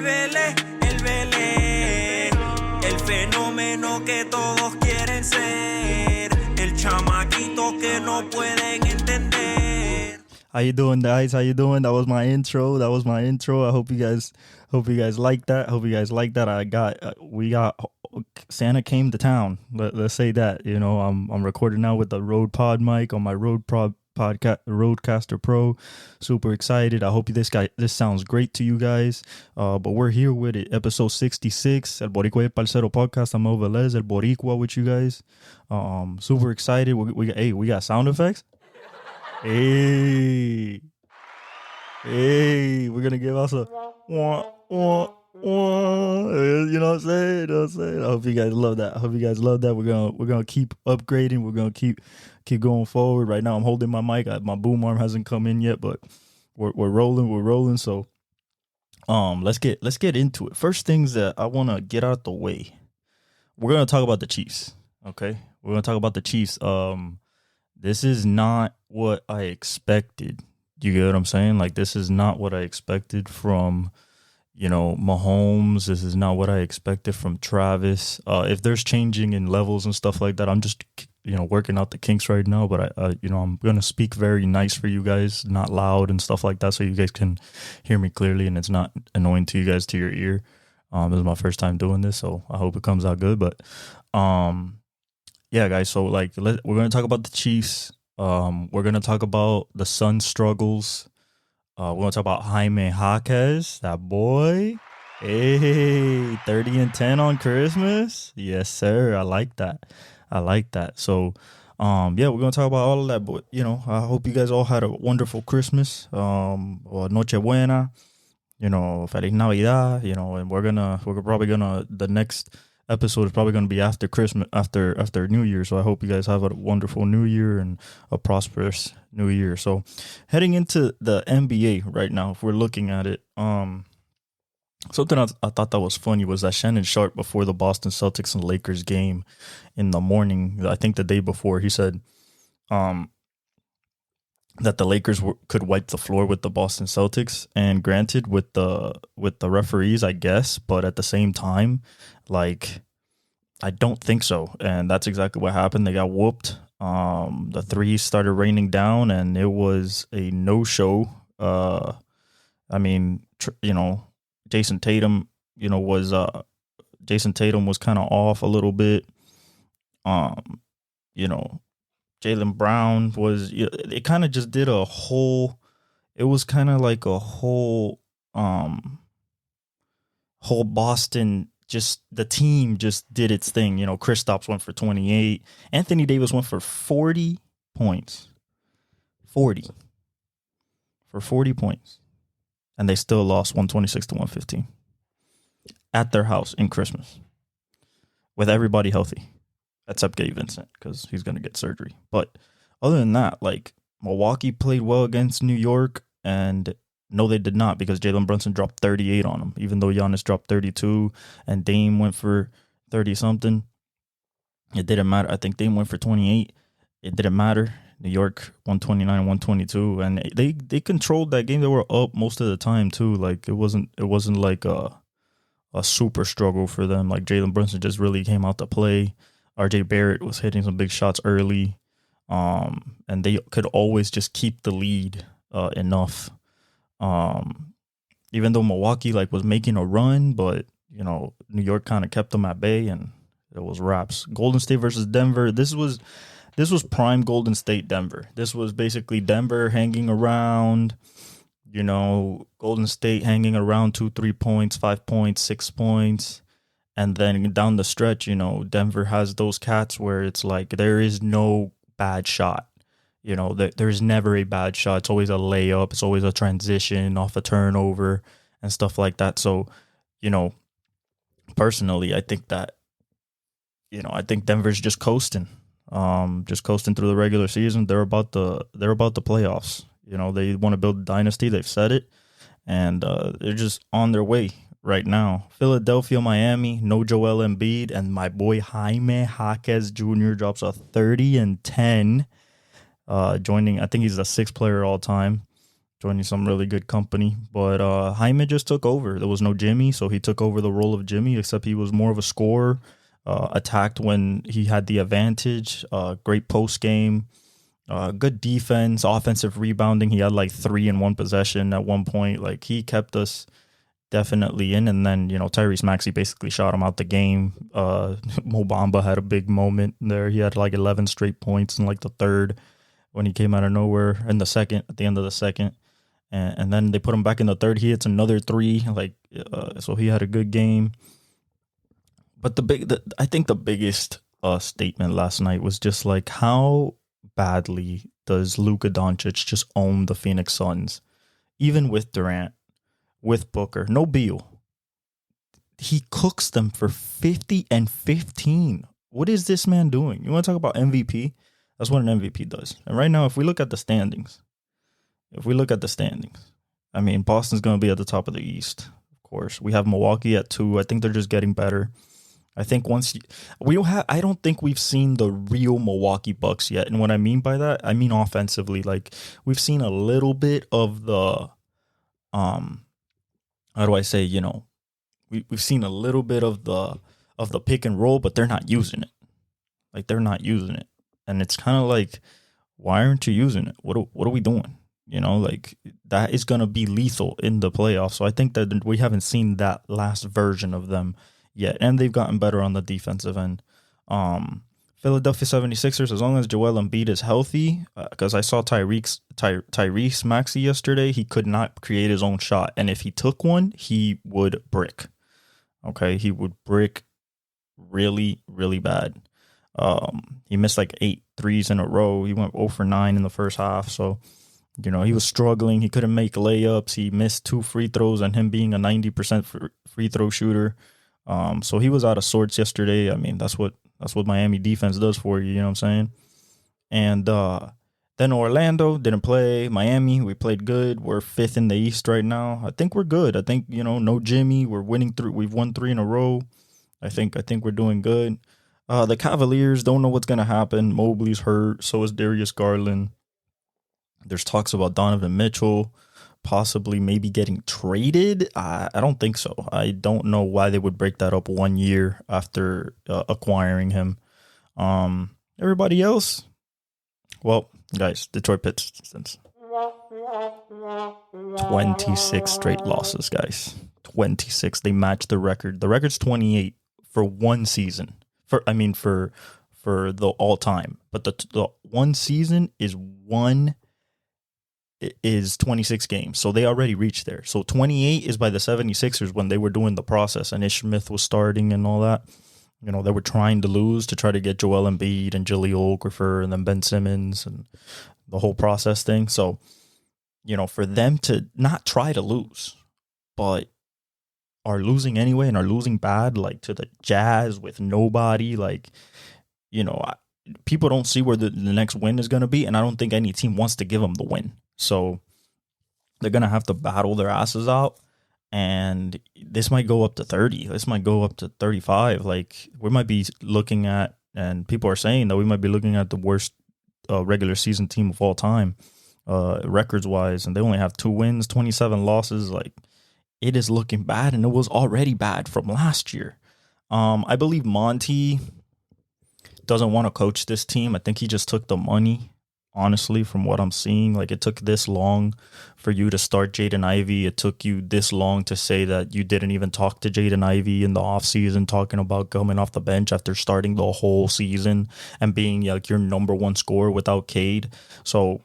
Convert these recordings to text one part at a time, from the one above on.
el Belé, el fenómeno que todos quieren ser, el chamaquito que no pueden entender. How you doing, guys? How you doing? That was my intro. I hope you guys like that. We got Santa came to town. Let's say that. You know, I'm recording now with the Rode Pod mic on my Rodecaster Pro. Super excited. I hope this sounds great to you guys. But we're here with it, episode 66, El Boricua y el Parcero podcast. I'm over Les, El Boricua with you guys. Super excited. We got sound effects. Hey, we're gonna give us a wah. You know what I'm saying? I hope you guys love that. We're gonna keep upgrading. We're gonna keep going forward. Right now, I'm holding my mic. My boom arm hasn't come in yet, but we're rolling. So, let's get into it. First things that I want to get out the way. We're gonna talk about the Chiefs. Okay, we're gonna talk about the Chiefs. This is not what I expected. You get what I'm saying? Like, this is not what I expected from, Mahomes. This is not what I expected from Travis. If there's changing in levels and stuff like that, I'm just, working out the kinks right now. But I'm going to speak very nice for you guys, not loud and stuff like that, so you guys can hear me clearly and it's not annoying to you guys to your ear. This is my first time doing this, so I hope it comes out good. But, yeah, guys, so we're going to talk about the Chiefs. We're going to talk about the Suns' struggles. We're going to talk about Jaime Jaquez, that boy. Hey, 30-10 on Christmas. Yes, sir. I like that. So, we're going to talk about all of that. But, I hope you guys all had a wonderful Christmas. Or Noche Buena. Feliz Navidad. And we're probably going to, the next episode is probably going to be after Christmas, after New Year. So I hope you guys have a wonderful New Year and a prosperous New Year. So heading into the NBA right now, if we're looking at it, something I thought that was funny was that Shannon Sharp, before the Boston Celtics and Lakers game in the morning, I think the day before, he said that the Lakers could wipe the floor with the Boston Celtics, and granted with the referees, I guess, but at the same time, I don't think so. And that's exactly what happened. They got whooped. The threes started raining down, and it was a no-show. Jason Tatum, was kind of off a little bit. Jaylen Brown was, it kind of just did a whole, it was kind of like a whole Boston, just the team just did its thing. Kristaps went for 28. Anthony Davis went for 40 points. 40 points. And they still lost 126-115 at their house in Christmas with everybody healthy. Except Gabe Vincent, because he's going to get surgery. But other than that, Milwaukee played well against New York, and no, they did not, because Jalen Brunson dropped 38 on them, even though Giannis dropped 32 and Dame went for 30-something. It didn't matter. I think Dame went for 28. It didn't matter. New York 129-122, and they controlled that game. They were up most of the time too. It wasn't like a super struggle for them. Jalen Brunson just really came out to play. RJ Barrett was hitting some big shots early, and they could always just keep the lead enough. Even though Milwaukee was making a run, but New York kind of kept them at bay, and it was wraps. Golden State versus Denver. This was prime Golden State Denver. This was basically Denver hanging around. Golden State hanging around 2-3 points, 5 points, 6 points. And then down the stretch, Denver has those cats where it's there is no bad shot. There's never a bad shot. It's always a layup. It's always a transition off a turnover and stuff like that. So, personally, I think that, I think Denver's just coasting through the regular season. They're about the playoffs. They want to build a dynasty. They've said it, and they're just on their way right now. Philadelphia, Miami, no Joel Embiid, and my boy Jaime Jaquez Jr. drops a 30-10, joining, I think he's the 6th player all time. joining some really good company. But Jaime just took over. There was no Jimmy, so he took over the role of Jimmy, except he was more of a scorer, attacked when he had the advantage, great post game, good defense, offensive rebounding. He had like 3 in one possession at one point. Like, he kept us definitely in. And then, Tyrese Maxey basically shot him out the game. Mo Bamba had a big moment there. He had like 11 straight points in like the third when he came out of nowhere, in the second, at the end of the second. And then they put him back in the third. He hits another 3. So he had a good game. But I think the biggest statement last night was just like, how badly does Luka Doncic just own the Phoenix Suns, even with Durant, with Booker, no Beal. He cooks them for 50 and 15. What is this man doing? You want to talk about MVP? That's what an MVP does. And right now, if we look at the standings, I mean, Boston's going to be at the top of the East, of course. We have Milwaukee at 2. I think they're just getting better. I think I don't think we've seen the real Milwaukee Bucks yet. And what I mean by that, I mean offensively. Like, we've seen a little bit of the, how do I say, we've seen a little bit of the pick and roll, but they're not using it. Like, they're not using it. And it's kind of like, why aren't you using it? What are we doing? Like, that is going to be lethal in the playoffs. So I think that we haven't seen that last version of them yet. And they've gotten better on the defensive end. Philadelphia 76ers, as long as Joel Embiid is healthy, because I saw Tyrese Maxey yesterday, he could not create his own shot. And if he took one, he would brick. Okay, he would brick really, really bad. He missed like 8 threes in a row. He went 0 for 9 in the first half. So, he was struggling. He couldn't make layups. He missed 2 free throws, and him being a 90% free throw shooter. So he was out of sorts yesterday. I mean, that's what Miami defense does for you. You know what I'm saying? And then Orlando didn't play. Miami, we played good. We're 5th in the East right now. I think we're good. I think, no Jimmy. We're winning 3. We've won 3 in a row. I think we're doing good. The Cavaliers don't know what's going to happen. Mobley's hurt. So is Darius Garland. There's talks about Donovan Mitchell possibly maybe getting traded. I don't think so. I don't know why they would break that up 1 year after acquiring him. Everybody else, well, guys, Detroit Pistons. 26 straight losses, guys. 26. They matched the record. The record's 28 for one season. For the all time. But the one season is 26 games. So they already reached there. So 28 is by the 76ers when they were doing the process and Ish Smith was starting and all that. They were trying to lose to try to get Joel Embiid and Jahlil Okafor and then Ben Simmons and the whole process thing. So, for them to not try to lose, but are losing anyway and are losing bad, like to the Jazz with nobody, like, people don't see where the next win is going to be. And I don't think any team wants to give them the win. So they're going to have to battle their asses out. And this might go up to 30. This might go up to 35. Like, we might be looking at, and people are saying that we might be looking at the worst regular season team of all time, records-wise. And they only have 2 wins, 27 losses. Like, it is looking bad, and it was already bad from last year. I believe Monty doesn't want to coach this team. I think he just took the money. Honestly, from what I'm seeing, like, it took this long for you to start Jaden Ivey. It took you this long to say that you didn't even talk to Jaden Ivey in the offseason, talking about coming off the bench after starting the whole season and being like your number 1 scorer without Cade. So,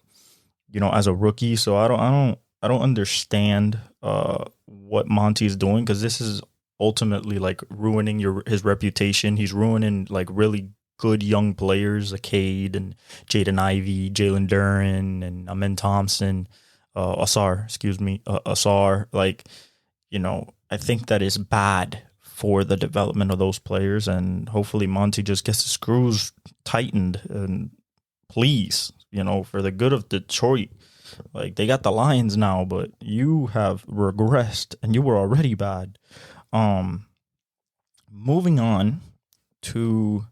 as a rookie, so I don't understand what Monty is doing, because this is ultimately like ruining his reputation. He's ruining like really good young players, like Cade and Jaden Ivey, Jalen Duren, and Amen Thompson, Asar. Like, I think that is bad for the development of those players, and hopefully Monty just gets the screws tightened, and please, for the good of Detroit. Like, they got the Lions now, but you have regressed, and you were already bad. Moving on to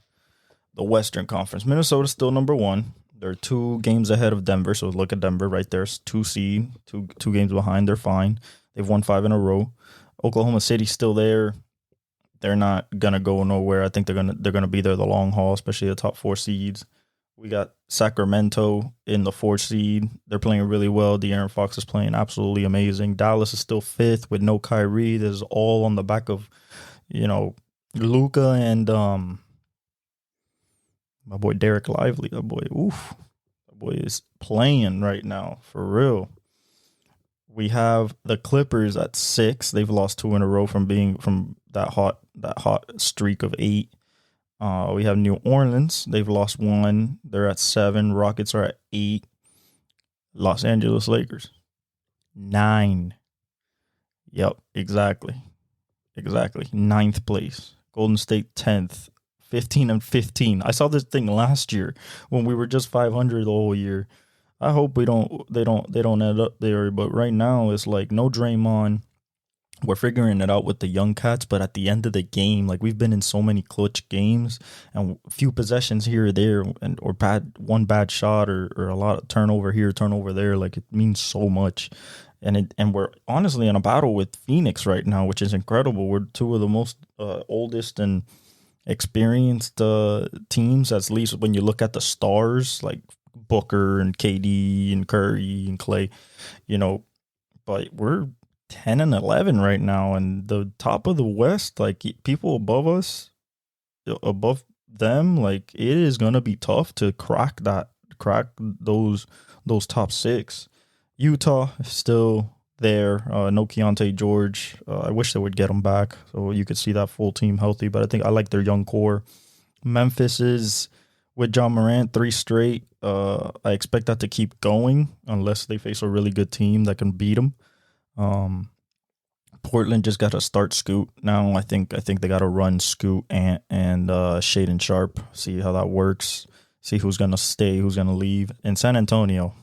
the Western Conference. Minnesota's still number 1. They're 2 games ahead of Denver. So look at Denver right there, 2 seed, two games behind. They're fine. They've won 5 in a row. Oklahoma City's still there. They're not gonna go nowhere. I think they're gonna be there the long haul, especially the top 4 seeds. We got Sacramento in the 4th seed. They're playing really well. De'Aaron Fox is playing absolutely amazing. Dallas is still 5th with no Kyrie. This is all on the back of, Luka and my boy Derek Lively. That boy is playing right now for real. We have the Clippers at 6. They've lost 2 in a row from that hot streak of 8. We have New Orleans. They've lost 1. They're at 7. Rockets are at 8. Los Angeles Lakers 9. Yep, exactly. 9th place. Golden State 10th. 15-15. I saw this thing last year when we were just 500 the whole year. I hope they don't end up there. But right now it's like no Draymond. We're figuring it out with the young cats, but at the end of the game, like we've been in so many clutch games and a few possessions here or there, or one bad shot or a lot of turnover here, turnover there. Like it means so much, and we're honestly in a battle with Phoenix right now, which is incredible. We're 2 of the most oldest and experienced teams, at least when you look at the stars like Booker and KD and Curry and Clay, but we're 10 and 11 right now, and the top of the West, like people above them, like it is gonna be tough to crack those top 6. Utah is still there. No Keontae George. I wish they would get him back so you could see that full team healthy, but I think I like their young core. Memphis is with Ja Morant 3 straight. I expect that to keep going unless they face a really good team that can beat them. Portland just got to start Scoot now. I think they got to run Scoot and Shaedon Sharpe. See how that works. See who's gonna stay, who's gonna leave. In San Antonio,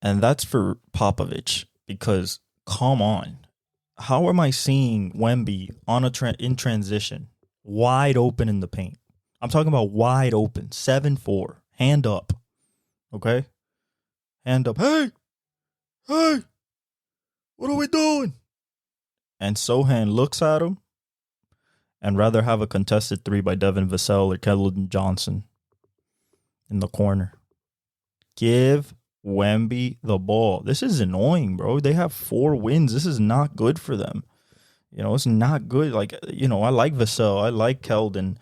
and that's for Popovich, because come on, how am I seeing Wemby on in transition, wide open in the paint? I'm talking about wide open, 7-4, hand up, okay. Hand up. Hey, what are we doing? And Sohan looks at him and rather have a contested 3 by Devin Vassell or Keldon Johnson in the corner. Give Wemby the ball. This is annoying, bro. They have 4 wins. This is not good for them. It's not good. Like, I like Vassell. I like Keldon.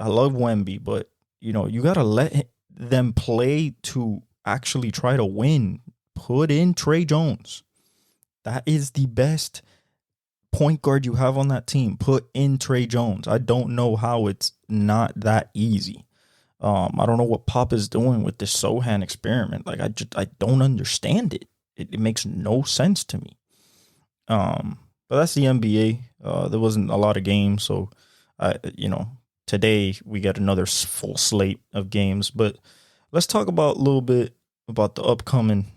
I love Wemby, but, you got to let them play to actually try to win. Put in Trey Jones. That is the best point guard you have on that team. Put in Trey Jones. I don't know how it's not that easy. I don't know what Pop is doing with this Sohan experiment. Like I don't understand it. It makes no sense to me. But that's the NBA. There wasn't a lot of games, so today we get another full slate of games. But let's talk about a little bit about the upcoming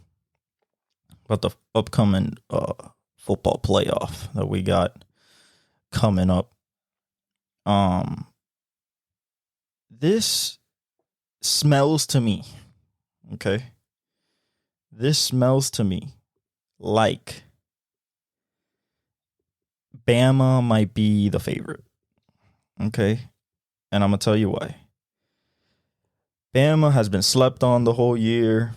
football playoff that we got coming up. This smells to me, okay? This smells to me like Bama might be the favorite, okay? And I'm going to tell you why. Bama has been slept on the whole year.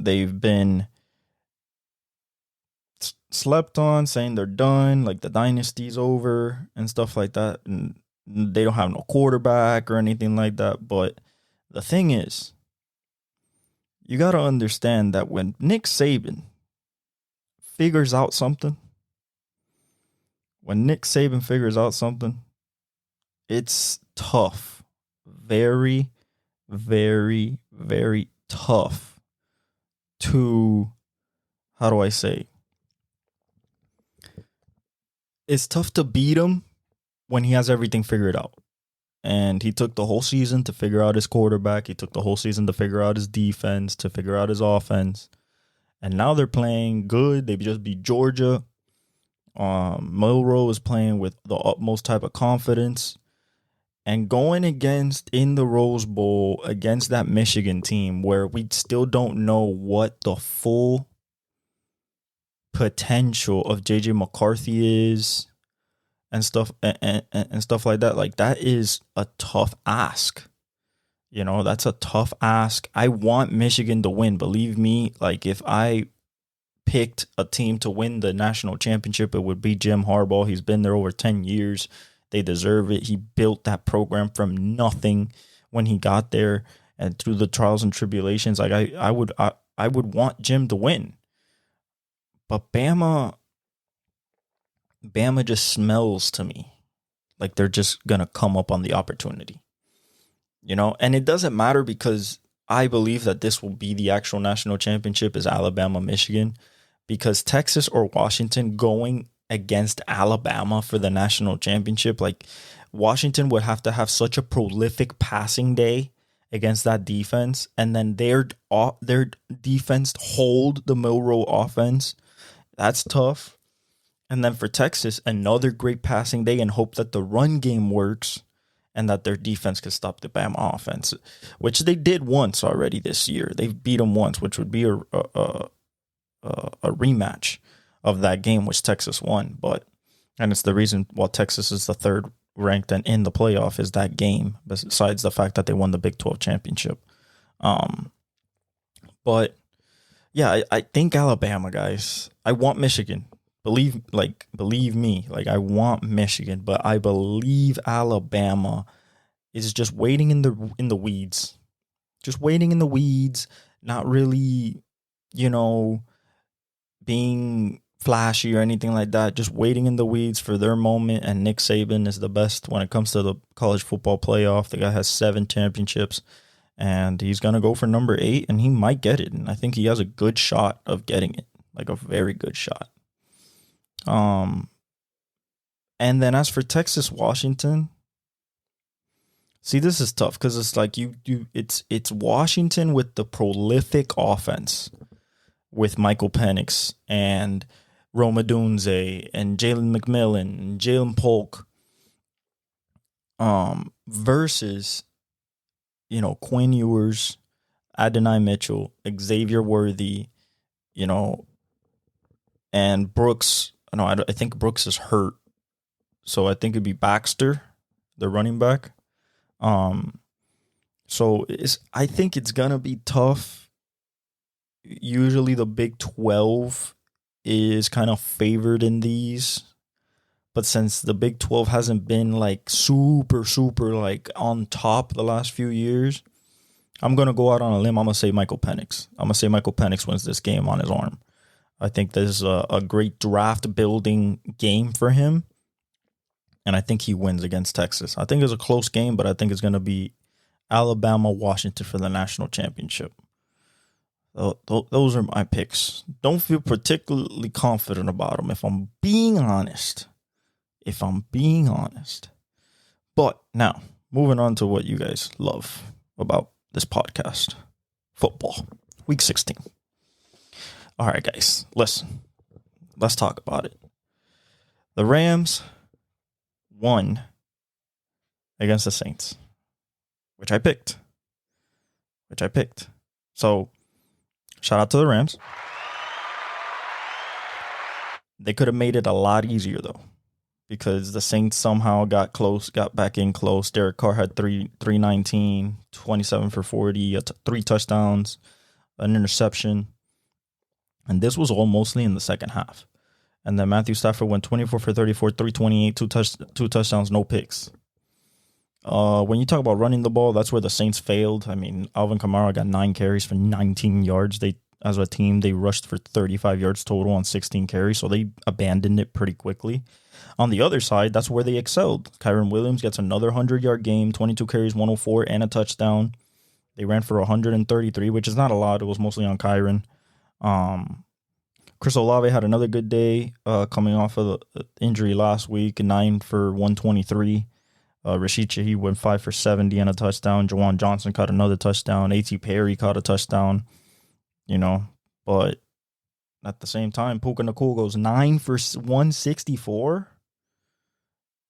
They've been slept on, saying they're done, like the dynasty's over and stuff like that. And they don't have no quarterback or anything like that. But the thing is, you got to understand that when Nick Saban figures out something, it's tough. Very, very, very tough to, how do I say? It's tough to beat him when he has everything figured out. And he took the whole season to figure out his quarterback. He took the whole season to figure out his defense, to figure out his offense. And now they're playing good. They just beat Georgia. Milroe is playing with the utmost type of confidence. And going against in the Rose Bowl against that Michigan team where we still don't know what the full potential of JJ McCarthy is and stuff and stuff like that. Like, that is a tough ask. You know, that's a tough ask. I want Michigan to win. Believe me, like, if I picked a team to win the national championship, it would be Jim Harbaugh. He's been there over 10 years. They deserve it. He built that program from nothing when he got there, and through the trials and tribulations. Like, I would want Jim to win. But Bama just smells to me like they're just going to come up on the opportunity. You know, and it doesn't matter because I believe that this will be the actual national championship is Alabama, Michigan, because Texas or Washington going against Alabama for the national championship, like, Washington would have to have such a prolific passing day against that defense, and then their defense hold the Milroe offense. That's tough. And then for Texas, another great passing day and hope that the run game works and that their defense could stop the Bama offense, which they did once already this year. They've beat them once, which would be a rematch of that game, which Texas won. And it's the reason why Texas is the third ranked and in the playoff is that game, besides the fact that they won the Big 12 championship. But yeah, I think Alabama, guys. I want Michigan. Believe me, like, I want Michigan, but I believe Alabama is just waiting in the weeds. Just waiting in the weeds, not really, you know, being flashy or anything like that. Just waiting in the weeds for their moment. And Nick Saban is the best when it comes to the college football playoff. The guy has 7 championships, and he's going to go for number 8, and he might get it. And I think he has a good shot of getting it, like a very good shot. And then as for Texas, Washington, see, this is tough because it's like it's Washington with the prolific offense with Michael Penix and Rome Odunze and Jalen McMillan and Jalen Polk, versus, you know, Quinn Ewers, Adonai Mitchell, Xavier Worthy, you know, and Brooks. No, I think Brooks is hurt, so I think it'd be Baxter, the running back. So I think it's gonna be tough. Usually, the Big 12 is kind of favored in these, but since the Big 12 hasn't been like super like on top the last few years, I'm gonna go out on a limb. I'm gonna say Michael Penix. I'm gonna say Michael Penix wins this game on his arm. I think this is a great draft building game for him. And I think he wins against Texas. I think it's a close game, but I think it's going to be Alabama, Washington for the national championship. Those are my picks. Don't feel particularly confident about them, if I'm being honest. But now, moving on to what you guys love about this podcast. Football. Week 16. All right, guys, listen. Let's talk about it. The Rams won against the Saints, which I picked. So, shout out to the Rams. They could have made it a lot easier, though, because the Saints somehow got back in close. Derek Carr had 319, 27 for 40, 3 touchdowns, an interception. And this was all mostly in the second half. And then Matthew Stafford went 24 for 34, 328, two touchdowns, no picks. When you talk about running the ball, that's where the Saints failed. I mean, Alvin Kamara got 9 carries for 19 yards. As a team, they rushed for 35 yards total on 16 carries, so they abandoned it pretty quickly. On the other side, that's where they excelled. Kyren Williams gets another 100-yard game, 22 carries, 104, and a touchdown. They ran for 133, which is not a lot. It was mostly on Kyren. Chris Olave had another good day coming off of the injury last week, 9 for 123. Rashid Shaheed went 5 for 70 and a touchdown. Jawan Johnson caught another touchdown. A.T. Perry caught a touchdown. You know, but at the same time, Puka Nacua goes 9 for 164.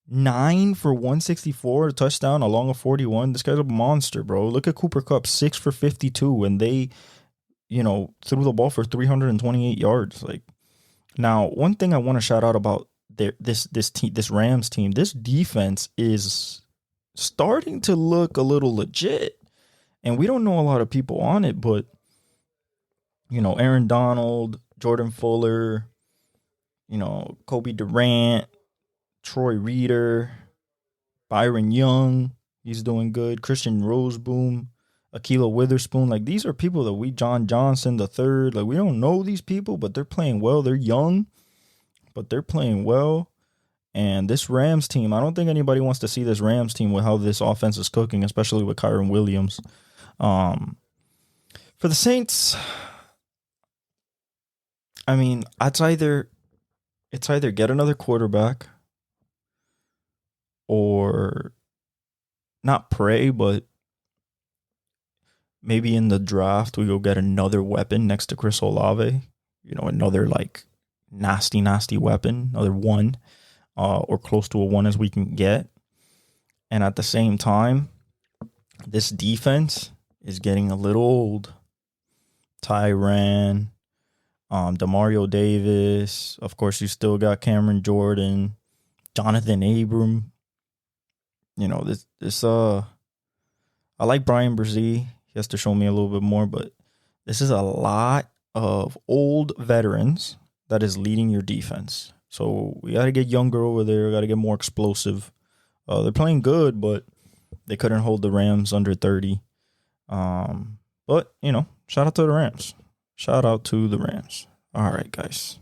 9 for 164, a touchdown, along a 41. This guy's a monster, bro. Look at Cooper Kupp, 6 for 52, and they, threw the ball for 328 yards. Like, now, one thing I want to shout out about this Rams team, this defense is starting to look a little legit, and we don't know a lot of people on it, but Aaron Donald, Jordan Fuller, Kobe Durant, Troy Reader, Byron Young, he's doing good. Christian Roseboom, Ahkello Witherspoon. Like, these are people that John Johnson the third. Like, we don't know these people, but they're playing well. They're young, but they're playing well. And this Rams team, I don't think anybody wants to see this Rams team with how this offense is cooking, especially with Kyren Williams. For the Saints, I mean, it's either get another quarterback or not pray, but maybe in the draft we go get another weapon next to Chris Olave. Another like nasty weapon, another one, or close to a one as we can get. And at the same time, this defense is getting a little old. Tyrann, Demario Davis, of course, you still got Cameron Jordan, Jonathan Abram. I like Brian Brzee. He has to show me a little bit more, but this is a lot of old veterans that is leading your defense. So we got to get younger over there. Got to get more explosive. They're playing good, but they couldn't hold the Rams under 30. But, shout out to the Rams. Shout out to the Rams. All right, guys.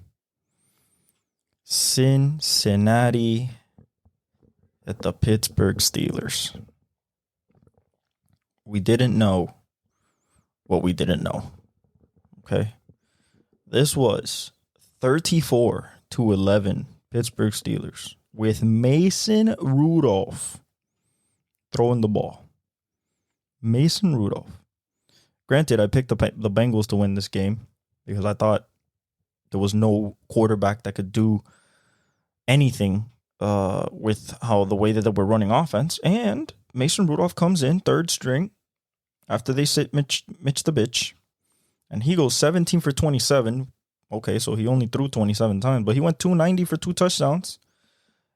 Cincinnati at the Pittsburgh Steelers. We didn't know what we didn't know. Okay. This was 34-11 Pittsburgh Steelers with Mason Rudolph throwing the ball. Mason Rudolph. Granted, I picked the Bengals to win this game because I thought there was no quarterback that could do anything with the way that we're running offense. And Mason Rudolph comes in third string after they sit Mitch the bitch. And he goes 17 for 27. Okay, so he only threw 27 times, but he went 290 for 2 touchdowns,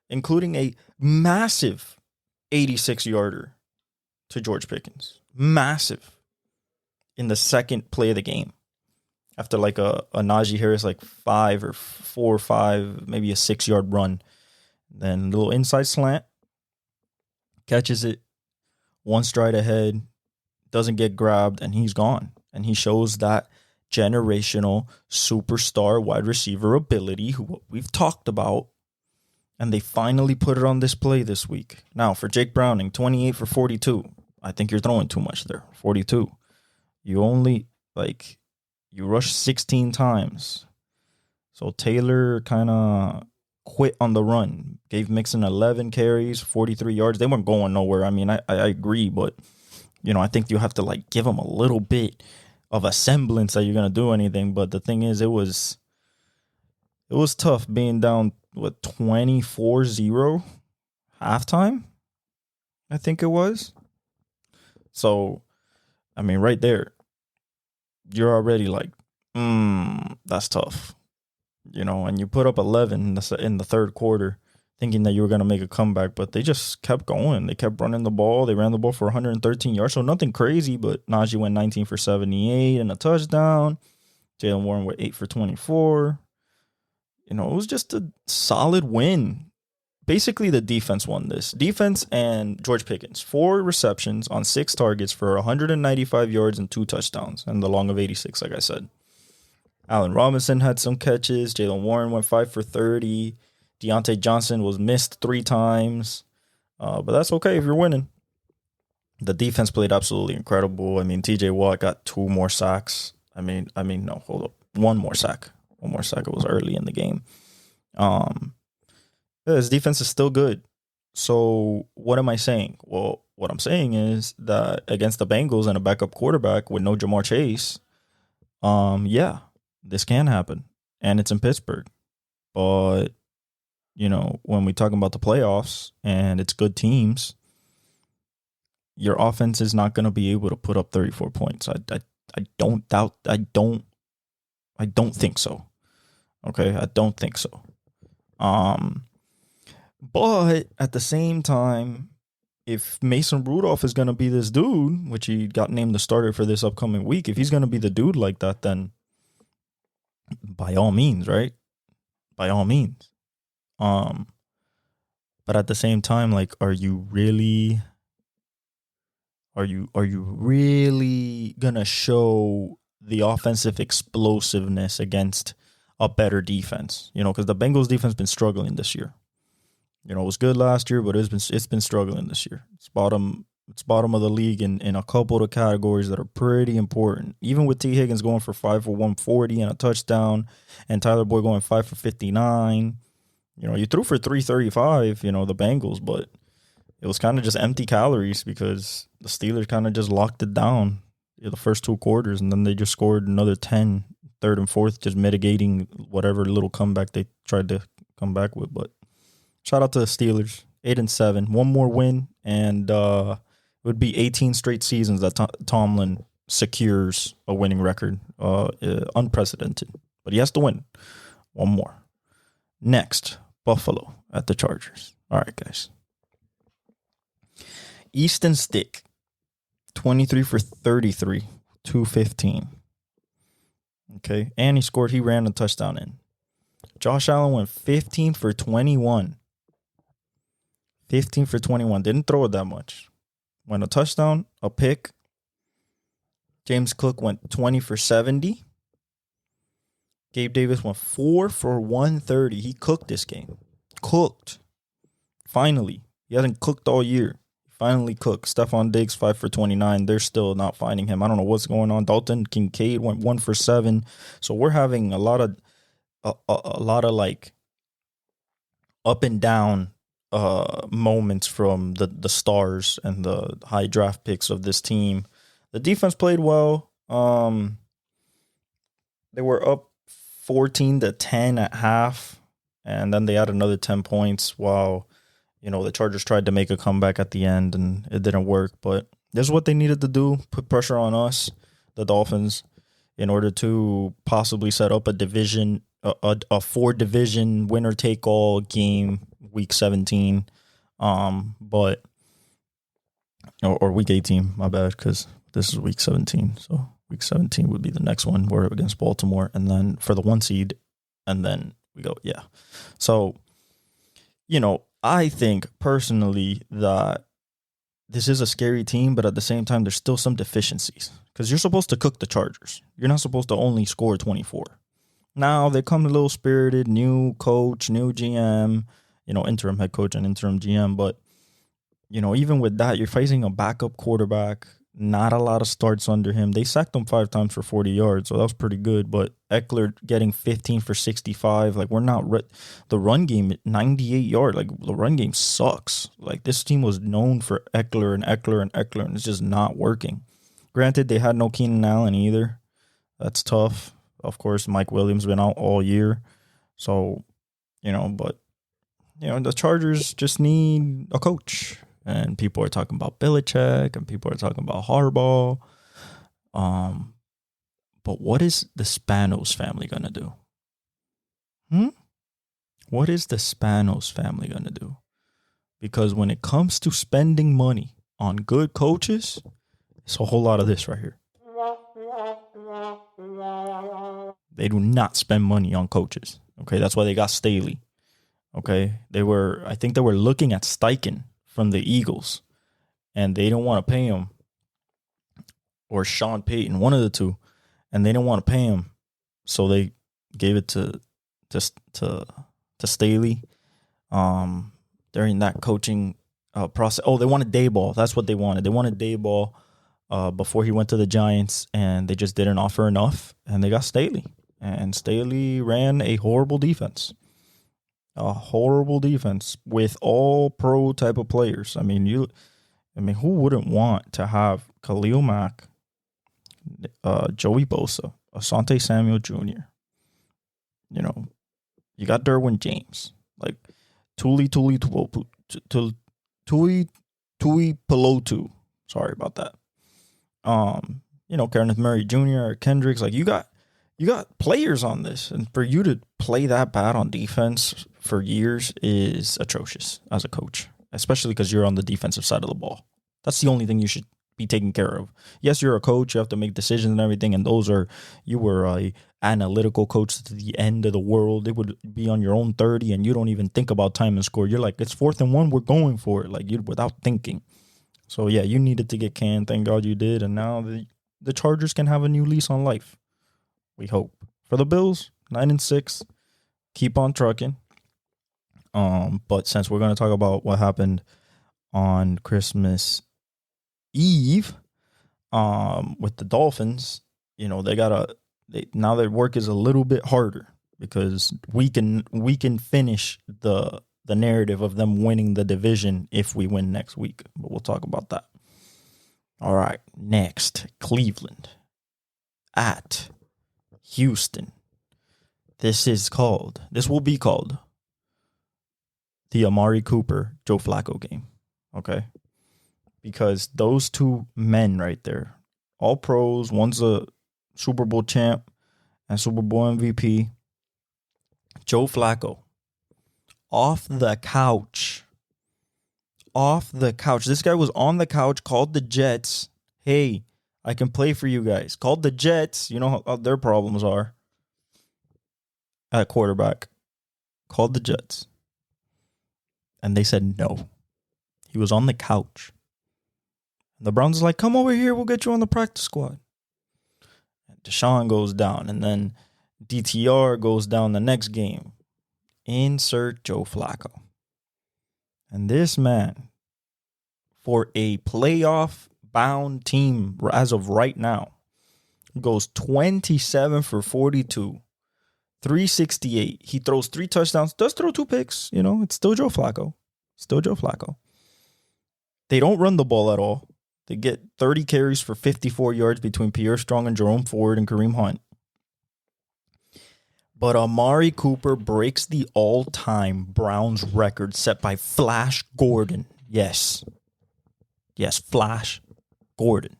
including a massive 86-yarder to George Pickens. Massive. In the second play of the game. After like a Najee Harris, like 5 or 4 or 5, maybe a 6-yard run. Then a little inside slant. Catches it. One stride ahead. Doesn't get grabbed, and he's gone. And he shows that generational superstar wide receiver ability who we've talked about. And they finally put it on display this week. Now, for Jake Browning, 28 for 42. I think you're throwing too much there. 42. You only, you rushed 16 times. So Taylor kind of quit on the run. Gave Mixon 11 carries, 43 yards. They weren't going nowhere. I mean, I agree, but, I think you have to, give them a little bit of a semblance that you're going to do anything. But the thing is, it was tough being down, 24-0 halftime, I think it was. So, I mean, right there, you're already that's tough, and you put up 11 in the third quarter thinking that you were going to make a comeback, but they just kept going. They kept running the ball. They ran the ball for 113 yards, so nothing crazy, but Najee went 19 for 78 and a touchdown. Jaylen Warren went 8 for 24. It was just a solid win. Basically, the defense won this. Defense and George Pickens, 4 receptions on 6 targets for 195 yards and 2 touchdowns, and the long of 86, like I said. Allen Robinson had some catches. Jaylen Warren went 5 for 30. Deontay Johnson was missed 3 times. But that's okay if you're winning. The defense played absolutely incredible. I mean, TJ Watt got 2 more sacks. No, hold up. 1 more sack. 1 more sack. It was early in the game. His defense is still good. So what am I saying? Well, what I'm saying is that against the Bengals and a backup quarterback with no Jamar Chase, this can happen. And it's in Pittsburgh. But when we talking about the playoffs and it's good teams, your offense is not going to be able to put up 34 points. I don't think so. Okay, I don't think so. But at the same time, if Mason Rudolph is going to be this dude, which he got named the starter for this upcoming week, if he's going to be the dude like that, then by all means, right? By all means. But at the same time, like, are you really gonna show the offensive explosiveness against a better defense? Because the Bengals defense been struggling this year. It was good last year, but it's been struggling this year. It's bottom of the league in a couple of categories that are pretty important. Even with T. Higgins going for 5 for 140 and a touchdown, and Tyler Boyd going 5 for 59. You threw for 335, the Bengals, but it was kind of just empty calories because the Steelers kind of just locked it down the first 2 quarters, and then they just scored another 10, third and fourth, just mitigating whatever little comeback they tried to come back with. But shout out to the Steelers, 8-7, one more win, and it would be 18 straight seasons that Tomlin secures a winning record, unprecedented. But he has to win one more. Next, Buffalo at the Chargers. All right, guys. Easton Stick, 23 for 33, 215. Okay, and he ran a touchdown in. Josh Allen went 15 for 21. 15 for 21. Didn't throw it that much. Went a touchdown, a pick. James Cook went 20 for 70. Gabe Davis went 4 for 130. He cooked this game. Cooked. Finally. He hasn't cooked all year. Finally cooked. Stephon Diggs, 5 for 29. They're still not finding him. I don't know what's going on. Dalton Kincaid went 1 for 7. So we're having a lot of like up and down moments from the stars and the high draft picks of this team. The defense played well. They were up 14-10 at half, and then they had another 10 points while the Chargers tried to make a comeback at the end, and it didn't work. But this is what they needed to do: put pressure on us, the Dolphins, in order to possibly set up a 4-division winner-take-all game, Week 17, but or Week 18. My bad, because this is Week 17. So Week 17 would be the next one. We're against Baltimore, and then for the 1 seed, and then we go, yeah. So, I think personally that this is a scary team, but at the same time, there's still some deficiencies because you're supposed to cook the Chargers. You're not supposed to only score 24. Now they come a little spirited, new coach, new GM, interim head coach and interim GM. But, even with that, you're facing a backup quarterback. Not a lot of starts under him. They sacked him 5 times for 40 yards, so that was pretty good. But Eckler getting 15 for 65. Like, we're not the run game at 98 yards. Like, the run game sucks. Like, this team was known for Eckler, and it's just not working. Granted, they had no Keenan Allen either. That's tough. Of course, Mike Williams been out all year. So, but, the Chargers just need a coach. And people are talking about Belichick, and people are talking about Harbaugh. But what is the Spanos family going to do? What is the Spanos family going to do? Because when it comes to spending money on good coaches, it's a whole lot of this right here. They do not spend money on coaches. Okay, that's why they got Staley. Okay, I think they were looking at Steichen from the Eagles, and they didn't want to pay him, or Sean Payton, one of the two, and they didn't want to pay him, so they gave it to Staley. During that coaching process, they wanted Daboll. That's what they wanted. They wanted Daboll before he went to the Giants, and they just didn't offer enough, and they got Staley, and Staley ran a horrible defense. A horrible defense with all pro type of players. I mean, who wouldn't want to have Khalil Mack, Joey Bosa, Asante Samuel Jr. You got Derwin James. Like, Tuipulotu. Sorry about that. Kenneth Murray Jr., Kendricks, like you got players on this, and for you to play that bad on defense for years is atrocious as a coach, especially because you're on the defensive side of the ball. That's the only thing you should be taking care of. Yes, you're a coach, you have to make decisions and everything, and you were a analytical coach to the end of the world. It would be on your own 30 and you don't even think about time and score. You're like, it's 4th and 1, we're going for it, like you without thinking. So yeah, you needed to get canned. Thank God you did, and now the Chargers can have a new lease on life. We hope. For the Bills, 9-6, keep on trucking. But since we're going to talk about what happened on Christmas Eve, with the Dolphins, now their work is a little bit harder because we can finish the narrative of them winning the division if we win next week. But we'll talk about that. All right, next, Cleveland at Houston. This will be called the Amari Cooper, Joe Flacco game. Okay? Because those two men right there, all pros, one's a Super Bowl champ and Super Bowl MVP. Joe Flacco, off the couch. This guy was on the couch, called the Jets. Hey, I can play for you guys. Called the Jets. You know how their problems are at quarterback. Called the Jets. And they said no. He was on the couch. And the Browns is like, come over here. We'll get you on the practice squad. And Deshaun goes down. And then DTR goes down the next game. Insert Joe Flacco. And this man, for a playoff-bound team as of right now, goes 27 for 42, 368. He throws 3 touchdowns, does throw 2 picks. It's still Joe Flacco. They don't run the ball at all. They get 30 carries for 54 yards between Pierre Strong and Jerome Ford and Kareem Hunt. But Amari Cooper breaks the all-time Browns record set by Flash Gordon. Yes, Flash Gordon.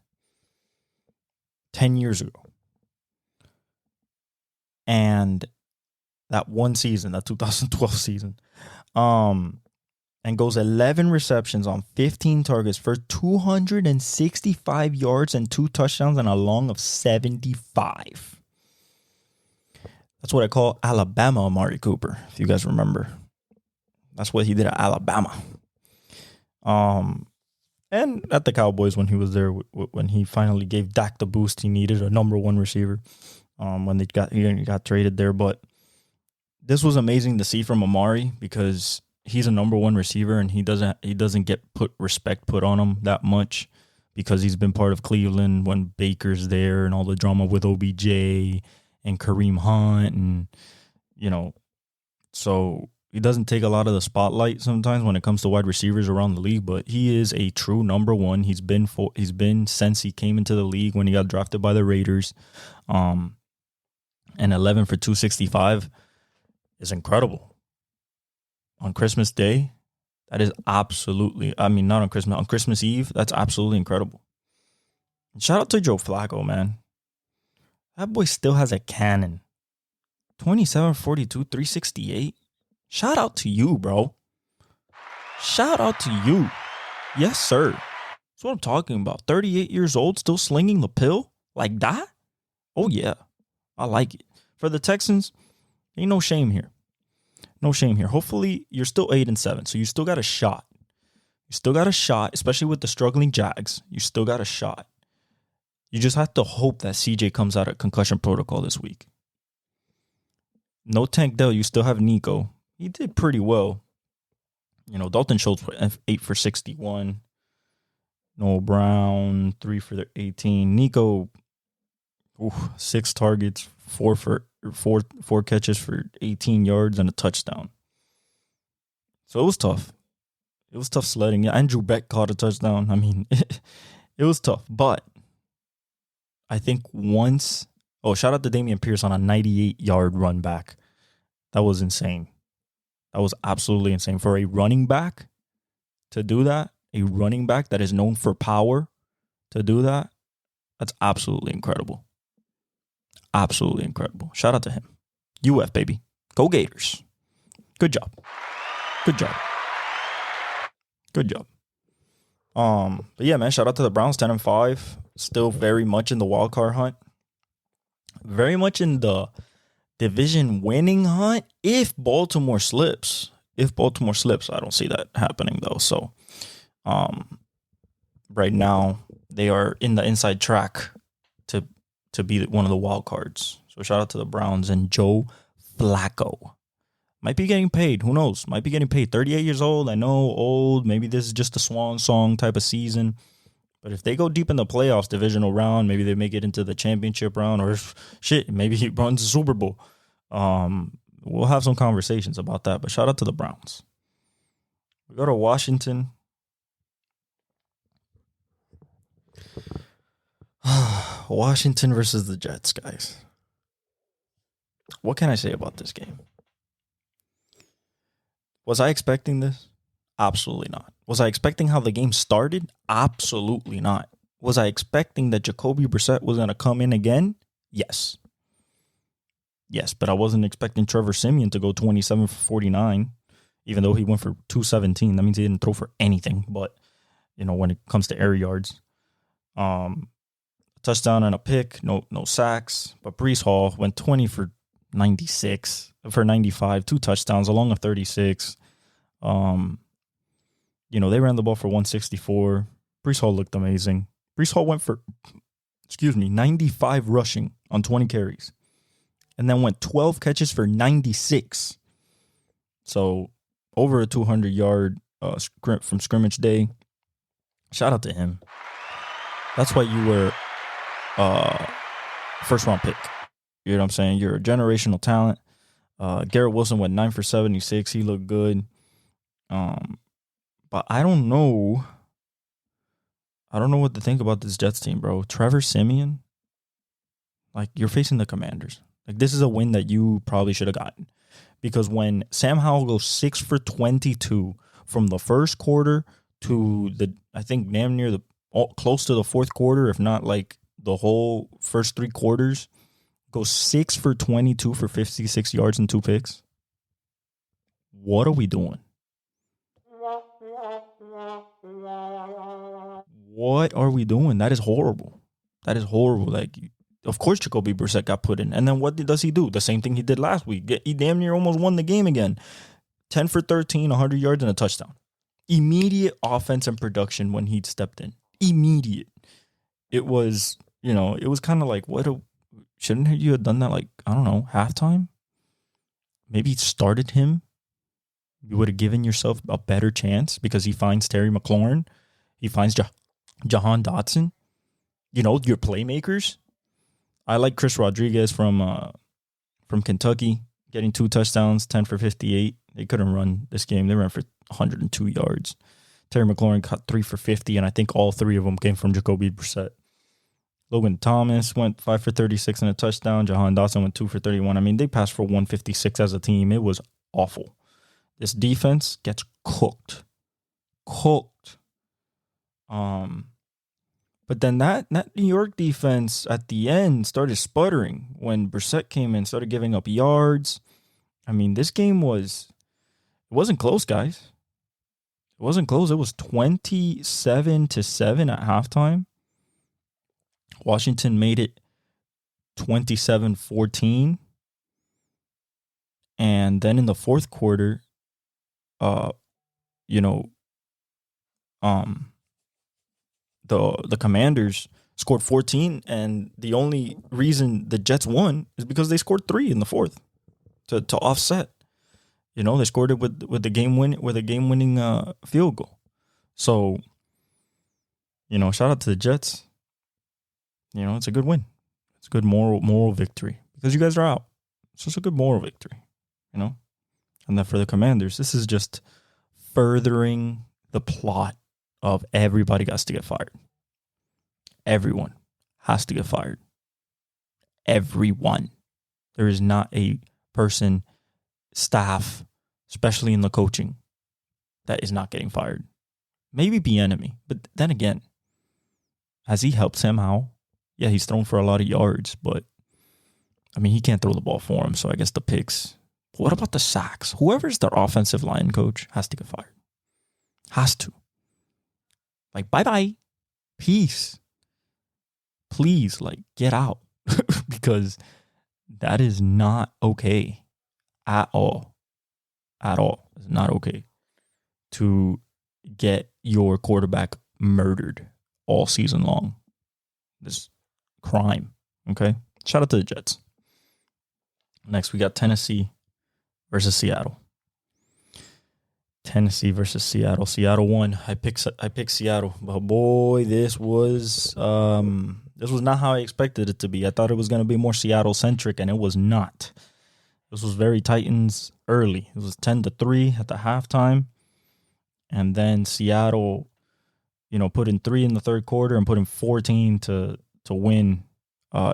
10 years ago. And that one season, that 2012 season, and goes 11 receptions on 15 targets for 265 yards and 2 touchdowns and a long of 75. That's what I call Alabama Amari Cooper, if you guys remember. That's what he did at Alabama. And at the Cowboys when he was there, when he finally gave Dak the boost he needed, a number 1 receiver, when he got traded there. But this was amazing to see from Amari because he's a number 1 receiver and he doesn't get respect put on him that much because he's been part of Cleveland when Baker's there and all the drama with OBJ and Kareem Hunt, and so he doesn't take a lot of the spotlight sometimes when it comes to wide receivers around the league. But he is a true number 1. He's been since he came into the league when he got drafted by the Raiders, and 11 for 265 is incredible on Christmas Day. That is absolutely, not on Christmas, on Christmas Eve. That's absolutely incredible. And shout out to Joe Flacco, man. That boy still has a cannon. 27, 42, 368. Shout out to you, bro. Shout out to you. Yes, sir. That's what I'm talking about. 38 years old, still slinging the pill like that? Oh, yeah. I like it. For the Texans, ain't no shame here. No shame here. Hopefully, you're still 8-7, so you still got a shot. You still got a shot, especially with the struggling Jags. You still got a shot. You just have to hope that CJ comes out of concussion protocol this week. No Tank Dell. You still have Nico. He did pretty well. Dalton Schultz 8 for 61. Noel Brown 3 for 18. Nico, 6 targets, 4 catches for 18 yards and a touchdown. So it was tough. It was tough sledding. Andrew Beck caught a touchdown. It was tough, but I think shout out to Dameon Pierce on a 98-yard run back. That was insane. That was absolutely insane. For a running back to do that, a running back that is known for power to do that, that's absolutely incredible. Absolutely incredible. Shout out to him. UF, baby. Go Gators. Good job. Good job. Good job. But yeah, man, shout out to the Browns, 10-5. Still very much in the wild card hunt. Very much in the division winning hunt if Baltimore slips. I don't see that happening though. So right now they are in the inside track to be one of the wild cards. So shout out to the Browns and Joe Flacco. Might be getting paid. Who knows? Might be getting paid. 38 years old. I know, old. Maybe this is just a swan song type of season. But if they go deep in the playoffs, divisional round, maybe they make it into the championship round, or maybe he runs the Super Bowl. We'll have some conversations about that. But shout out to the Browns. We go to Washington. Washington versus the Jets, guys. What can I say about this game? Was I expecting this? Absolutely not. Was I expecting how the game started? Absolutely not. Was I expecting that Jacoby Brissett was going to come in again? Yes. Yes, but I wasn't expecting Trevor Siemian to go 27 for 49, even though he went for 217. That means he didn't throw for anything, but, when it comes to air yards. Touchdown and a pick, no sacks. But Breece Hall went 20 for 95, 2 touchdowns, along of 36. They ran the ball for 164. Breece Hall looked amazing. Breece Hall went for, 95 rushing on 20 carries. And then went 12 catches for 96. So over a 200-yard from scrimmage day. Shout out to him. That's why you were first-round pick. You know what I'm saying? You're a generational talent. Garrett Wilson went 9 for 76. He looked good. But I don't know. I don't know what to think about this Jets team, bro. Trevor Siemian, you're facing the Commanders. This is a win that you probably should have gotten. Because when Sam Howell goes 6 for 22 from the first quarter to I think damn near close to the fourth quarter, if not the whole first 3 quarters, goes 6 for 22 for 56 yards and 2 picks. What are we doing? What are we doing? That is horrible. That is horrible. Of course Jacoby Brissett got put in. And then what does he do? The same thing he did last week. He damn near almost won the game again. 10 for 13, 100 yards and a touchdown. Immediate offense and production when he stepped in. Immediate. It was, it was kind of shouldn't you have done that I don't know, halftime? Maybe started him. You would have given yourself a better chance because he finds Terry McLaurin. He finds Jahan Dotson. Your playmakers. I like Chris Rodriguez from Kentucky getting 2 touchdowns, 10 for 58. They couldn't run this game. They ran for 102 yards. Terry McLaurin caught 3 for 50, and I think all 3 of them came from Jacoby Brissett. Logan Thomas went 5 for 36 and a touchdown. Jahan Dotson went 2 for 31. I mean, they passed for 156 as a team. It was awful. This defense gets cooked. But then that New York defense at the end started sputtering when Brissett came in, started giving up yards. I mean, this game it wasn't close, guys. It wasn't close. It was 27-7 at halftime. Washington made it 27-14. And then in the fourth quarter, the Commanders scored 14, and the only reason the Jets won is because they scored 3 in the fourth to offset. They scored it with the game-winning field goal. So, shout out to the Jets. It's a good win. It's a good moral victory because you guys are out. It's just a good moral victory, And then for the Commanders, this is just furthering the plot of everybody has to get fired. Everyone has to get fired. Everyone. There is not a person, staff, especially in the coaching, that is not getting fired. Maybe Bieniemy, but then again, has he helped Sam Howell? Yeah, he's thrown for a lot of yards, but I mean, he can't throw the ball for him, so I guess the picks. But what about the sacks? Whoever's their offensive line coach has to get fired. Has to. Like, bye-bye. Peace. Please, like, get out. Because that is not okay at all. At all. It's not okay to get your quarterback murdered all season long. This crime. Okay? Shout out to the Jets. Next, we got Tennessee versus Seattle. Tennessee versus Seattle. Seattle won. I picked Seattle, but boy, this was not how I expected it to be. I thought it was going to be more Seattle centric, and it was not. This was very Titans early. It was 10-3 at the halftime, and then Seattle, put in 3 in the third quarter and put in 14 to win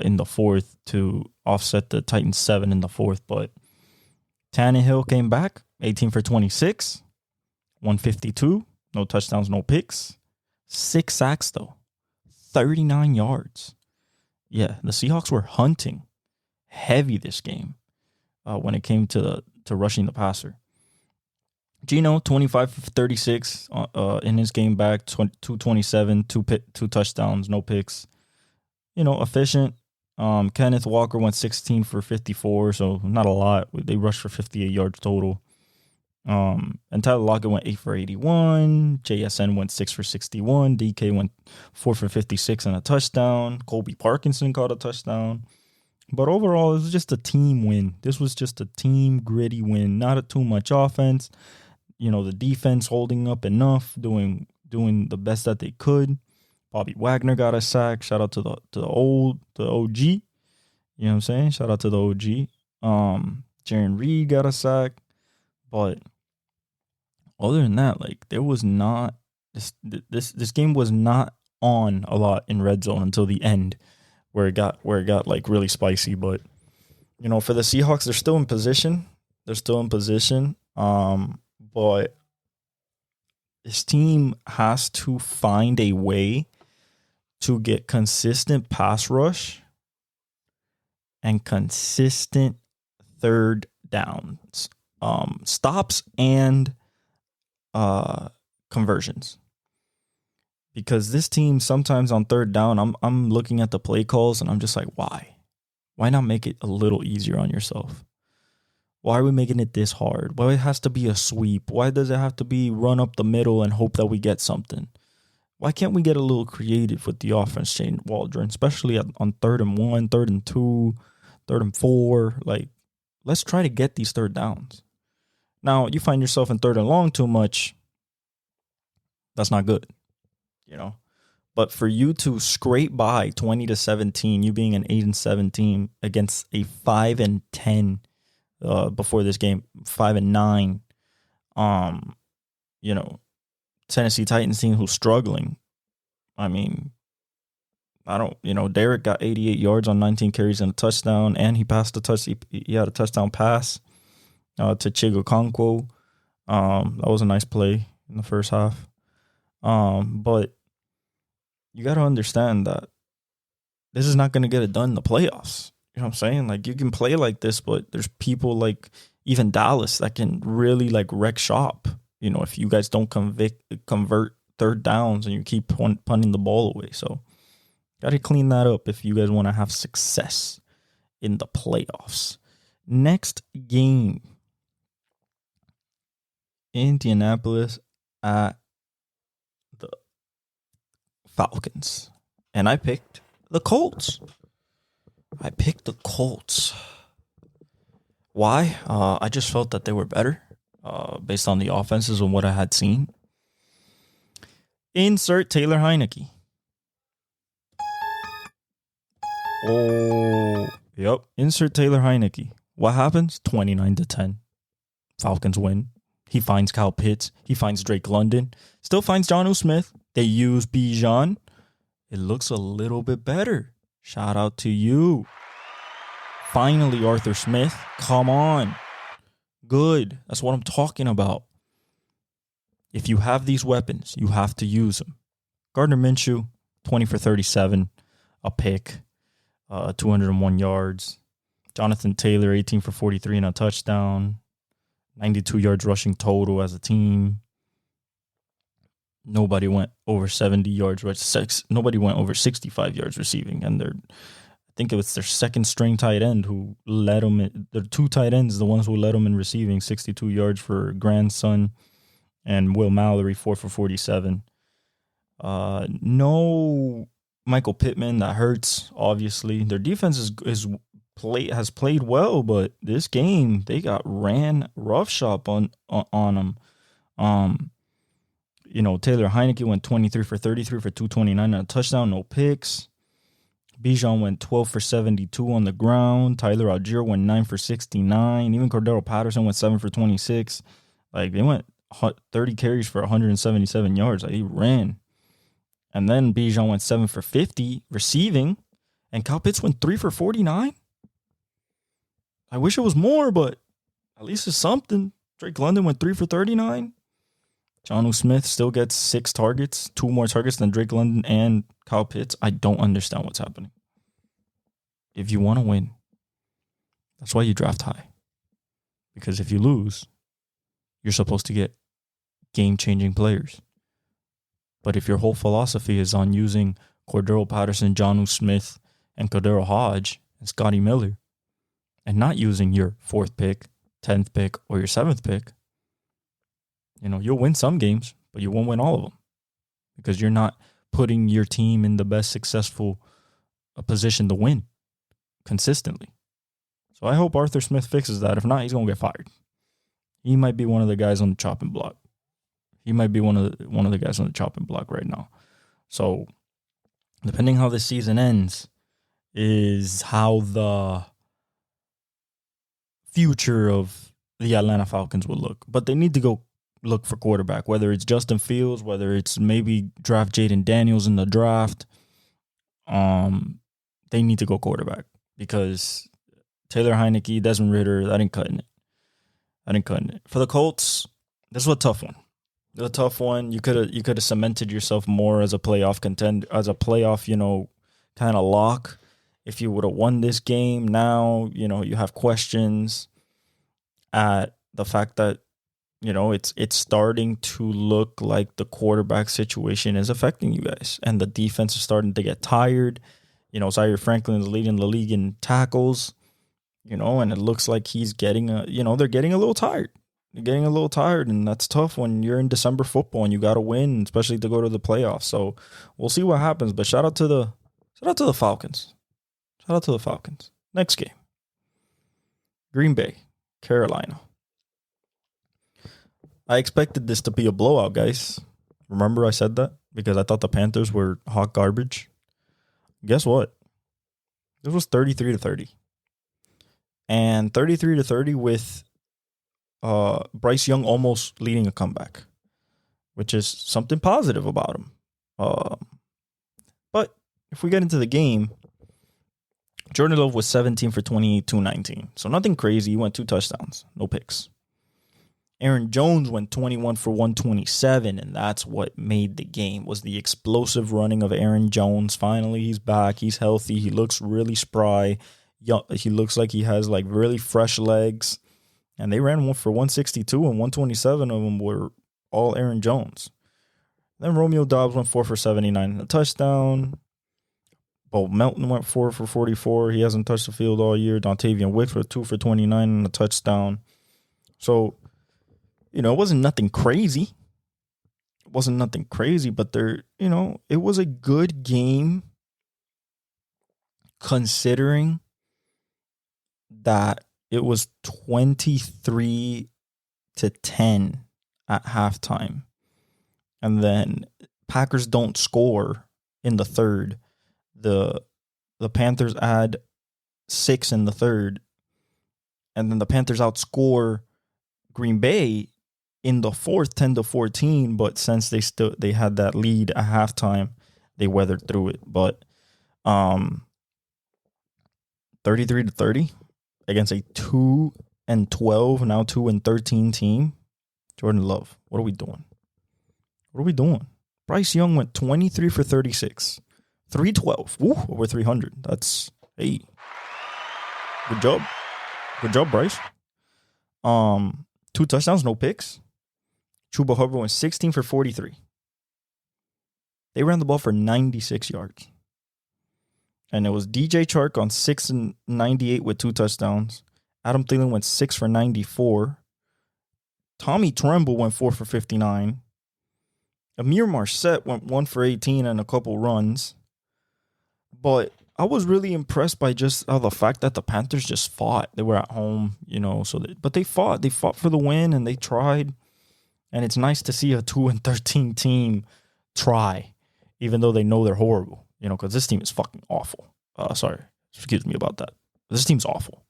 in the fourth to offset the Titans 7 in the fourth. But Tannehill came back, 18 for 26. 152, no touchdowns, no picks. 6 sacks, though. 39 yards. Yeah, the Seahawks were hunting heavy this game when it came to rushing the passer. Geno, 25 for 36 in his game back, 227, two touchdowns, no picks. Efficient. Kenneth Walker went 16 for 54, so not a lot. They rushed for 58 yards total. And Tyler Lockett went 8 for 81. JSN went 6 for 61. DK went 4 for 56 and a touchdown. Colby Parkinson caught a touchdown. But overall, it was just a team win. This was just a team gritty win. Not too much offense. The defense holding up enough, doing the best that they could. Bobby Wagner got a sack. Shout out to the OG. You know what I'm saying? Shout out to the OG. Jaron Reed got a sack. But other than that, like, there was not this game was not on a lot in red zone until the end, where it got like really spicy. But for the Seahawks, they're still in position. But this team has to find a way to get consistent pass rush and consistent third downs, stops and conversions. Because this team sometimes on third down, I'm looking at the play calls and I'm just like, why? Why not make it a little easier on yourself? Why are we making it this hard? Why it has to be a sweep? Why does it have to be run up the middle and hope that we get something? Why can't we get a little creative with the offense, Shane Waldron, especially on 3rd and 1, 3rd and 2, 3rd and 4? Like, let's try to get these third downs. Now, you find yourself in 3rd and long too much, that's not good, But for you to scrape by 20-17, you being an 8-7 team against a 5-10 before this game, 5-9, Tennessee Titans team who's struggling. I mean, Derek got 88 yards on 19 carries and a touchdown, and he passed a touch. He had a touchdown pass to Chigo Okonkwo. That was a nice play in the first half. But you got to understand that this is not going to get it done in the playoffs. You know what I'm saying? Like, you can play like this, but there's people like even Dallas that can really like wreck shop. If you guys don't convert third downs and you keep punting the ball away. So, got to clean that up if you guys want to have success in the playoffs. Next game, Indianapolis at the Falcons. And I picked the Colts. Why? I just felt that they were better based on the offenses and what I had seen. Insert Taylor Heineke. Oh, yep. Insert Taylor Heineke. What happens? 29-10. Falcons win. He finds Kyle Pitts. He finds Drake London. Still finds Jonnu Smith. They use Bijan. It looks a little bit better. Shout out to you. Finally, Arthur Smith. Come on. good. That's what I'm talking about. If you have these weapons, you have to use them. Gardner Minshew, 20 for 37, a pick, 201 yards. Jonathan Taylor, 18 for 43 and a touchdown. 92 yards rushing total as a team. Nobody went over 70 yards. Nobody went over 65 yards receiving. And I think it was their second string tight end who led them. The two tight ends, the ones who led them in receiving, 62 yards for Grandson and Will Mallory, 4 for 47. No Michael Pittman. That hurts, obviously. Their defense has played well, but this game, they got ran roughshod on them. Taylor Heineke went 23 for 33 for 229 and a touchdown, no picks. Bijan went 12 for 72 on the ground. Tyler Algier went 9 for 69. Even Cordero Patterson went 7 for 26. Like, they went 30 carries for 177 yards. Like, he ran. And then Bijan went 7 for 50 receiving. And Kyle Pitts went 3 for 49. I wish it was more, but at least it's something. Drake London went 3 for 39. Jonnu Smith still gets 6 targets, 2 more targets than Drake London and Kyle Pitts. I don't understand what's happening. If you want to win, that's why you draft high. Because if you lose, you're supposed to get game-changing players. But if your whole philosophy is on using Cordero Patterson, Jonnu Smith, and Cordero Hodge, and Scotty Miller, and not using your 4th pick, 10th pick, or your 7th pick, you'll win some games, but you won't win all of them because you're not putting your team in the best successful position to win consistently. So I hope Arthur Smith fixes that. If not, he's going to get fired. He might be one of the guys on the chopping block. He might be one of the guys on the chopping block right now. So depending how this season ends is how the future of the Atlanta Falcons will look. But they need to go look for quarterback, whether it's Justin Fields, whether it's maybe draft Jaden Daniels in the draft. They need to go quarterback because Taylor Heineke, Desmond Ridder, that ain't cutting it. For the Colts, this was a tough one. You could have cemented yourself more as a playoff contender, as a playoff, kind of lock. If you would have won this game, now you have questions at the fact that it's starting to look like the quarterback situation is affecting you guys. And the defense is starting to get tired. Zaire Franklin is leading the league in tackles, and it looks like he's getting they're getting a little tired. They're getting a little tired, and that's tough when you're in December football and you got to win, especially to go to the playoffs. So we'll see what happens. But shout out to the Falcons. Shout out to the Falcons. Next game. Green Bay, Carolina. I expected this to be a blowout, guys. Remember I said that? Because I thought the Panthers were hot garbage. Guess what? This was 33-30. And 33-30 with Bryce Young almost leading a comeback, which is something positive about him. But if we get into the game, Jordan Love was 17 for 28, 219. So nothing crazy. He went 2 touchdowns, no picks. Aaron Jones went 21 for 127, and that's what made the game, was the explosive running of Aaron Jones. Finally, he's back. He's healthy. He looks really spry. He looks like he has really fresh legs. And they ran one for 162, and 127 of them were all Aaron Jones. Then Romeo Doubs went 4 for 79 and a touchdown. Bo Melton went 4 for 44. He hasn't touched the field all year. Dontavian Wicks was 2 for 29 and a touchdown. So, it wasn't nothing crazy. But it was a good game considering that it was 23-10 at halftime. And then Packers don't score in the third. The Panthers add 6 in the third. And then the Panthers outscore Green Bay in the fourth, 10-14, but since they had that lead at halftime, they weathered through it. But 33-30 against a 2 2-12, now 2-13 team. Jordan Love, what are we doing? What are we doing? Bryce Young went 23 for 36. 312. Woo, over 300. That's, hey. Good job. Good job, Bryce. 2 touchdowns, no picks. Chuba Hubbard went 16 for 43. They ran the ball for 96 yards. And it was DJ Chark on 6 and 98 with 2 touchdowns. Adam Thielen went 6 for 94. Tommy Tremble went 4 for 59. Amir Marset went 1 for 18 and a couple runs. But I was really impressed by just the fact that the Panthers just fought. They were at home, but they fought. They fought for the win and they tried. And it's nice to see a 2-13 team try, even though they know they're horrible. Because this team is fucking awful. Sorry, excuse me about that. This team's awful.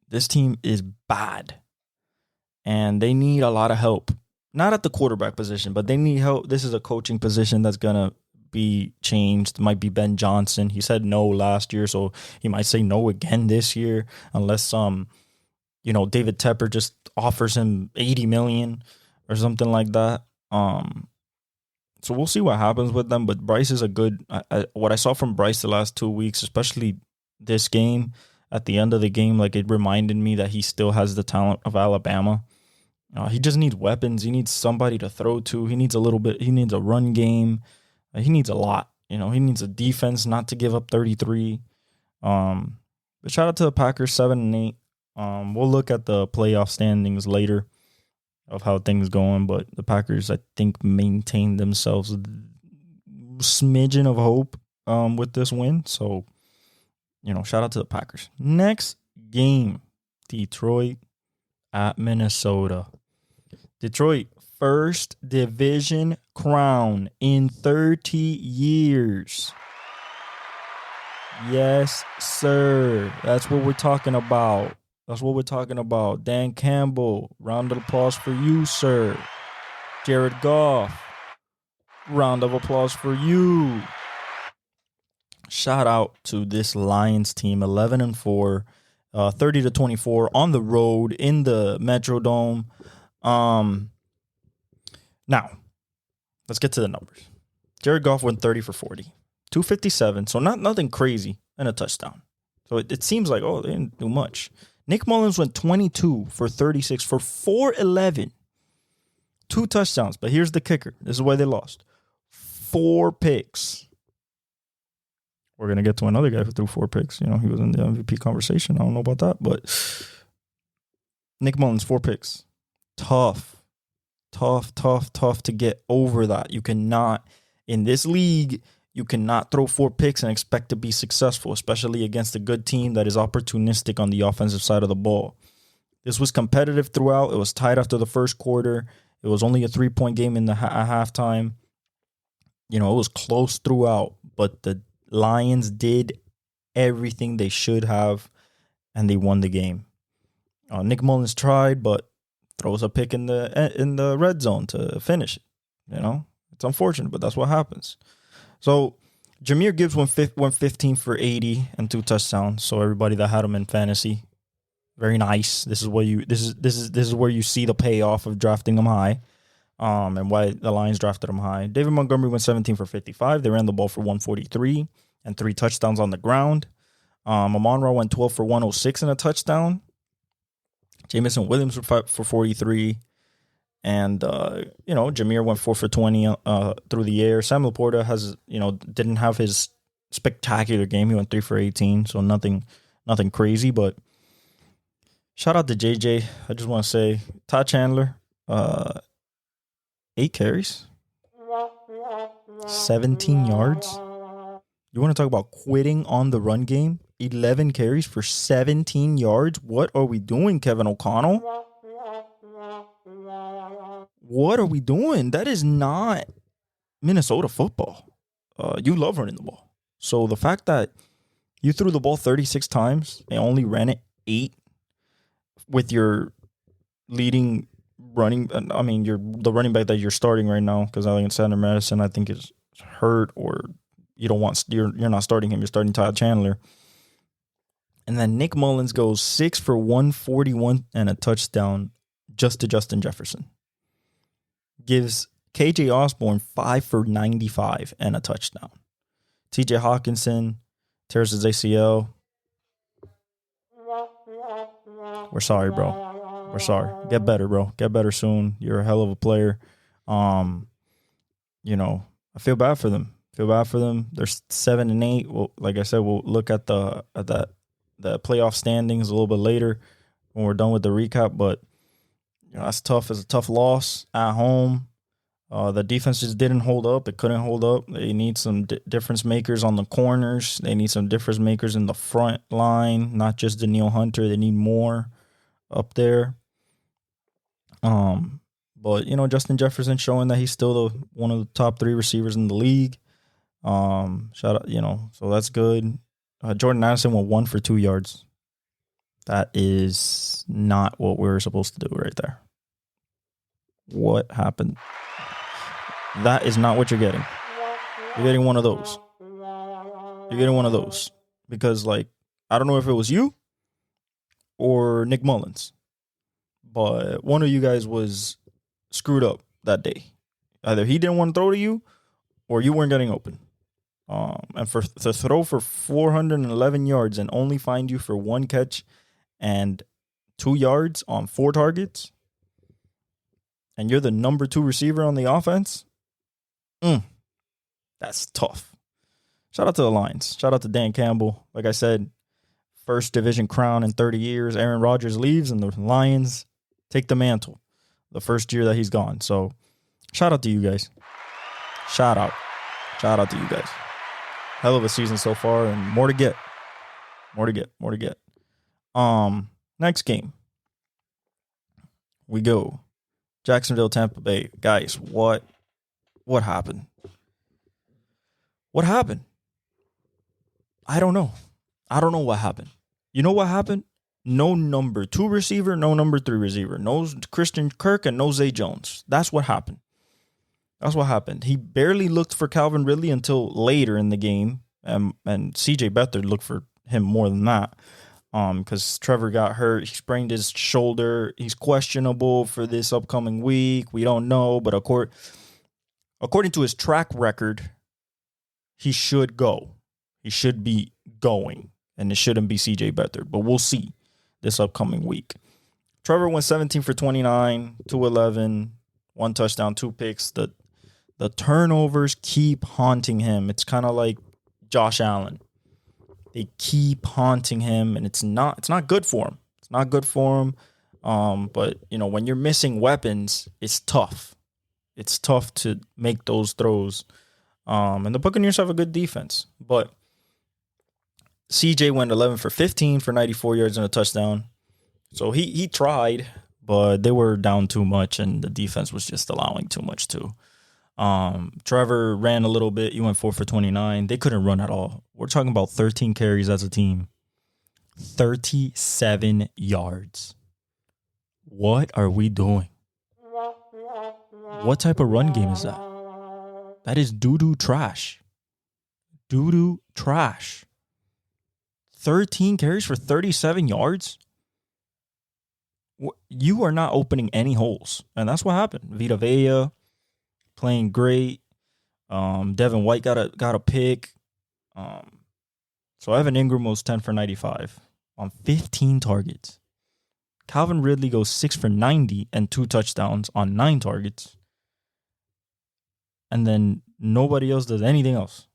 This team is bad. And they need a lot of help. Not at the quarterback position, but they need help. This is a coaching position that's going to be changed. It might be Ben Johnson. He said no last year, so he might say no again this year unless David Tepper just offers him $80 million or something like that. So we'll see what happens with them. But Bryce is a good. What I saw from Bryce the last 2 weeks, especially this game, at the end of the game, like it reminded me that he still has the talent of Alabama. He just needs weapons. He needs somebody to throw to. He needs a little bit. He needs a run game. He needs a lot. He needs a defense not to give up 33. But shout out to the Packers, 7-8. We'll look at the playoff standings later of how things going. But the Packers, I think, maintain themselves a smidgen of hope with this win. So, shout out to the Packers. Next game, Detroit at Minnesota. Detroit, first division crown in 30 years. Yes, sir. That's what we're talking about. Dan Campbell, round of applause for you, sir. Jared Goff, round of applause for you. Shout out to this Lions team, 11-4, 30-24 on the road in the Metrodome. Now, let's get to the numbers. Jared Goff went 30 for 40, 257, so nothing crazy, and a touchdown. So it seems like, they didn't do much. Nick Mullins went 22 for 36 for 411, 2 touchdowns. But here's the kicker. This is why they lost. 4 picks. We're going to get to another guy who threw 4 picks. He was in the MVP conversation. I don't know about that. But Nick Mullins, 4 picks. Tough to get over that. You cannot, in this league, you cannot throw 4 picks and expect to be successful, especially against a good team that is opportunistic on the offensive side of the ball. This was competitive throughout. It was tied after the first quarter. It was only a 3-point game in the halftime. It was close throughout, but the Lions did everything they should have, and they won the game. Nick Mullins tried, but throws a pick in the red zone to finish it. It's unfortunate, but that's what happens. So Jahmyr Gibbs went 15 for 80 and 2 touchdowns. So everybody that had him in fantasy, very nice. This is where you see the payoff of drafting him high, and why the Lions drafted him high. David Montgomery went 17 for 55. They ran the ball for 143 and 3 touchdowns on the ground. Amon-Ra went 12 for 106 and a touchdown. Jamison Williams for 43. And, Jahmyr went 4 for 20 through the air. Sam Laporta didn't have his spectacular game. He went 3 for 18, so nothing crazy. But shout out to JJ. I just want to say, Todd Chandler, 8 carries, 17 yards. You want to talk about quitting on the run game? 11 carries for 17 yards? What are we doing, Kevin O'Connell? What are we doing? That is not Minnesota football. You love running the ball. So the fact that you threw the ball 36 times and only ran it 8 with your leading running, the running back that you're starting right now, because Alexander Madison, I think, is hurt, or you're not starting him. You're starting Todd Chandler. And then Nick Mullins goes 6 for 141 and a touchdown just to Justin Jefferson. Gives KJ Osborne 5 for 95 and a touchdown. TJ Hawkinson tears his ACL. We're sorry, bro. We're sorry. Get better, bro. Get better soon. You're a hell of a player. You know, I feel bad for them. They're 7-8. Well, like I said, we'll look at the playoff standings a little bit later when we're done with the recap. But you know, that's tough. It's a tough loss at home. The defense just didn't hold up. It couldn't hold up. They need some difference makers on the corners. They need some difference makers in the front line, not just Danielle Hunter. They need more up there. But you know, Justin Jefferson showing that he's still one of the top 3 receivers in the league. Shout out, you know, so that's good. Jordan Addison went 1 for 2 yards. That is not what we were supposed to do right there. What happened? That is not what you're getting. You're getting one of those. You're getting one of those. Because, like, I don't know if it was you or Nick Mullins, but one of you guys was screwed up that day. Either he didn't want to throw to you or you weren't getting open. And to throw for 411 yards and only find you for 1 catch and 2 yards on 4 targets, and you're the number 2 receiver on the offense, that's tough. Shout out to the Lions. Shout out to Dan Campbell. Like I said, first division crown in 30 years. Aaron Rodgers leaves and the Lions take the mantle the first year that he's gone. So shout out to you guys. Shout out to you guys. Hell of a season so far and more to get. Next game. We go. Jacksonville, Tampa Bay. Guys, what happened? What happened? I don't know. I don't know what happened. You know what happened? No number 2 receiver, no number 3 receiver. No Christian Kirk and no Zay Jones. That's what happened. He barely looked for Calvin Ridley until later in the game. And CJ Beathard looked for him more than that. Because Trevor got hurt. He sprained his shoulder. He's questionable for this upcoming week. We don't know. But according to his track record, he should go. He should be going. And it shouldn't be CJ Beathard. But we'll see this upcoming week. Trevor went 17 for 29, 211, 1 touchdown, 2 picks. The turnovers keep haunting him. It's kind of like Josh Allen. They keep haunting him, and it's not good for him. It's not good for him. But you know, when you're missing weapons, it's tough. It's tough to make those throws. And the Buccaneers have a good defense, but CJ went 11 for 15 for 94 yards and a touchdown. So he tried, but they were down too much, and the defense was just allowing too much too. Trevor ran a little bit. He went 4 for 29. They couldn't run at all. We're talking about 13 carries as a team. 37 yards. What are we doing? What type of run game is that? That is doo-doo trash. Doo-doo trash. 13 carries for 37 yards? You are not opening any holes. And that's what happened. Vita Vea playing great. Devin White got a pick. So Evan Ingram was 10 for 95 on 15 targets. Calvin Ridley goes 6 for 90 and 2 touchdowns on 9 targets. And then nobody else does anything else.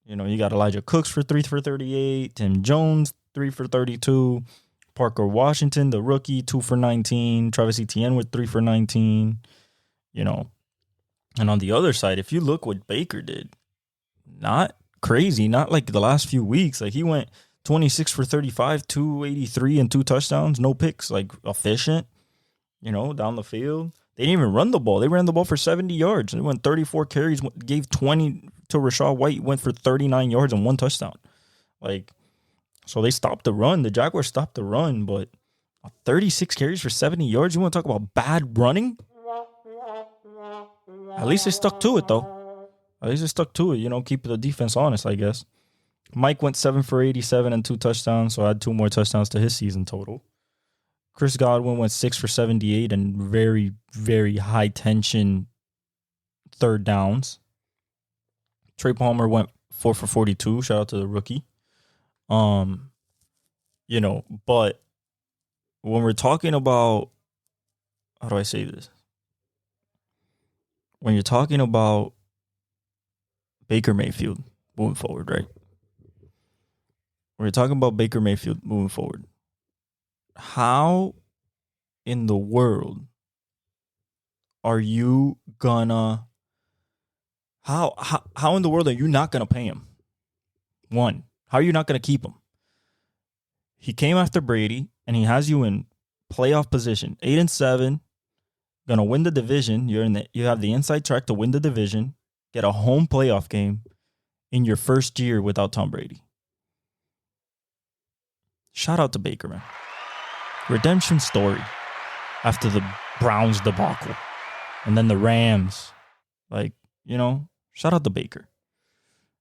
You know, you got Elijah Cooks for 3 for 38, Tim Jones 3 for 32, Parker Washington, the rookie, 2 for 19, Travis Etienne with 3 for 19. You know, and on the other side, if you look what Baker did, not crazy, not like the last few weeks. Like he went 26 for 35, 283 and 2 touchdowns, no picks, like efficient, you know, down the field. They didn't even run the ball. They ran the ball for 70 yards. They went 34 carries, gave 20 to Rachaad White, went for 39 yards and 1 touchdown. Like, so they stopped the run. The Jaguars stopped the run, but 36 carries for 70 yards. You want to talk about bad running? At least they stuck to it, though. At least they stuck to it. You know, keep the defense honest, I guess. Mike went 7 for 87 and 2 touchdowns, so I had 2 more touchdowns to his season total. Chris Godwin went 6 for 78 and very, very high tension third downs. Trey Palmer went 4 for 42. Shout out to the rookie. But when we're talking about, how do I say this? When you're talking about Baker Mayfield moving forward, right? When you're talking about Baker Mayfield moving forward, how in the world are you gonna, how in the world are you not gonna pay him? One, how are you not gonna keep him? He came after Brady and he has you in playoff position, 8-7, gonna win the division. You have the inside track to win the division, get a home playoff game in your first year without Tom Brady. Shout out to Baker, man. Redemption story after the Browns debacle and then the Rams. Shout out to Baker.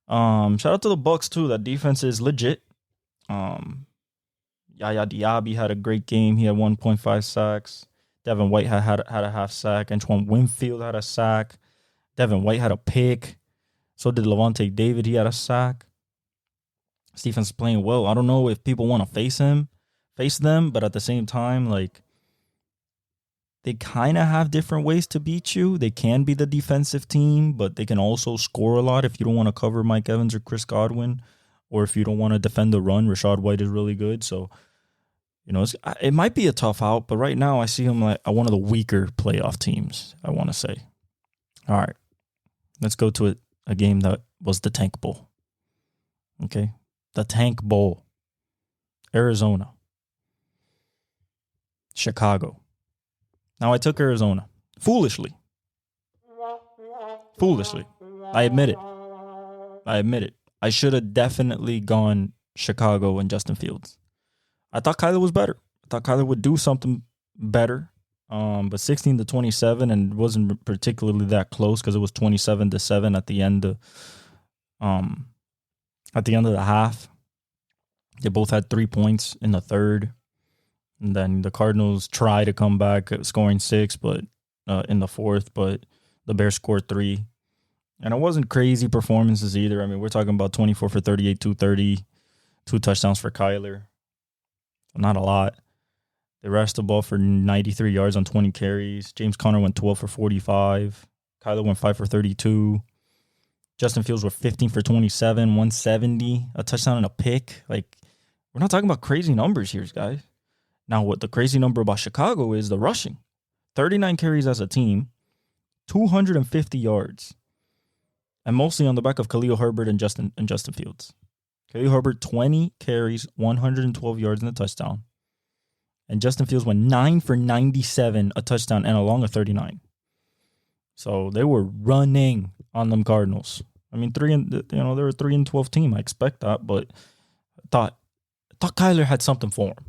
Shout out to the Bucs too. That defense is legit. Yaya Diaby had a great game. He had 1.5 sacks. Devin White had a half sack. Antoine Winfield had a sack. Devin White had a pick. So did Levante David. He had a sack. This defense is playing well. I don't know if people want to face them, but at the same time, they kind of have different ways to beat you. They can be the defensive team, but they can also score a lot if you don't want to cover Mike Evans or Chris Godwin, or if you don't want to defend the run. Rashad White is really good. So, it might be a tough out, but right now I see him like one of the weaker playoff teams, I want to say. All right, let's go to a game that was the Tank Bowl. Okay, the Tank Bowl. Arizona. Chicago. Now, I took Arizona. Foolishly. I admit it. I should have definitely gone Chicago and Justin Fields. I thought Kyler was better. I thought Kyler would do something better. But 16-27, and it wasn't particularly that close because it was 27-7 at the end of the half. They both had 3 points in the third. And then the Cardinals tried to come back, scoring 6, but in the fourth, but the Bears scored 3. And it wasn't crazy performances either. I mean, we're talking about 24 for 38, 230, 2 touchdowns for Kyler. Not a lot. They rushed the ball for 93 yards on 20 carries. James Conner went 12 for 45. Kyler went 5 for 32. Justin Fields were 15 for 27, 170, a touchdown and a pick. We're not talking about crazy numbers here, guys. Now, what the crazy number about Chicago is the rushing. 39 carries as a team, 250 yards, and mostly on the back of Khalil Herbert and Justin Fields. Khalil Herbert, 20 carries, 112 yards and a touchdown. And Justin Fields went 9 for 97, a touchdown, and a long of 39. So they were running on them Cardinals. I mean, they're a 3-12 team. I expect that, but I thought Kyler had something for him.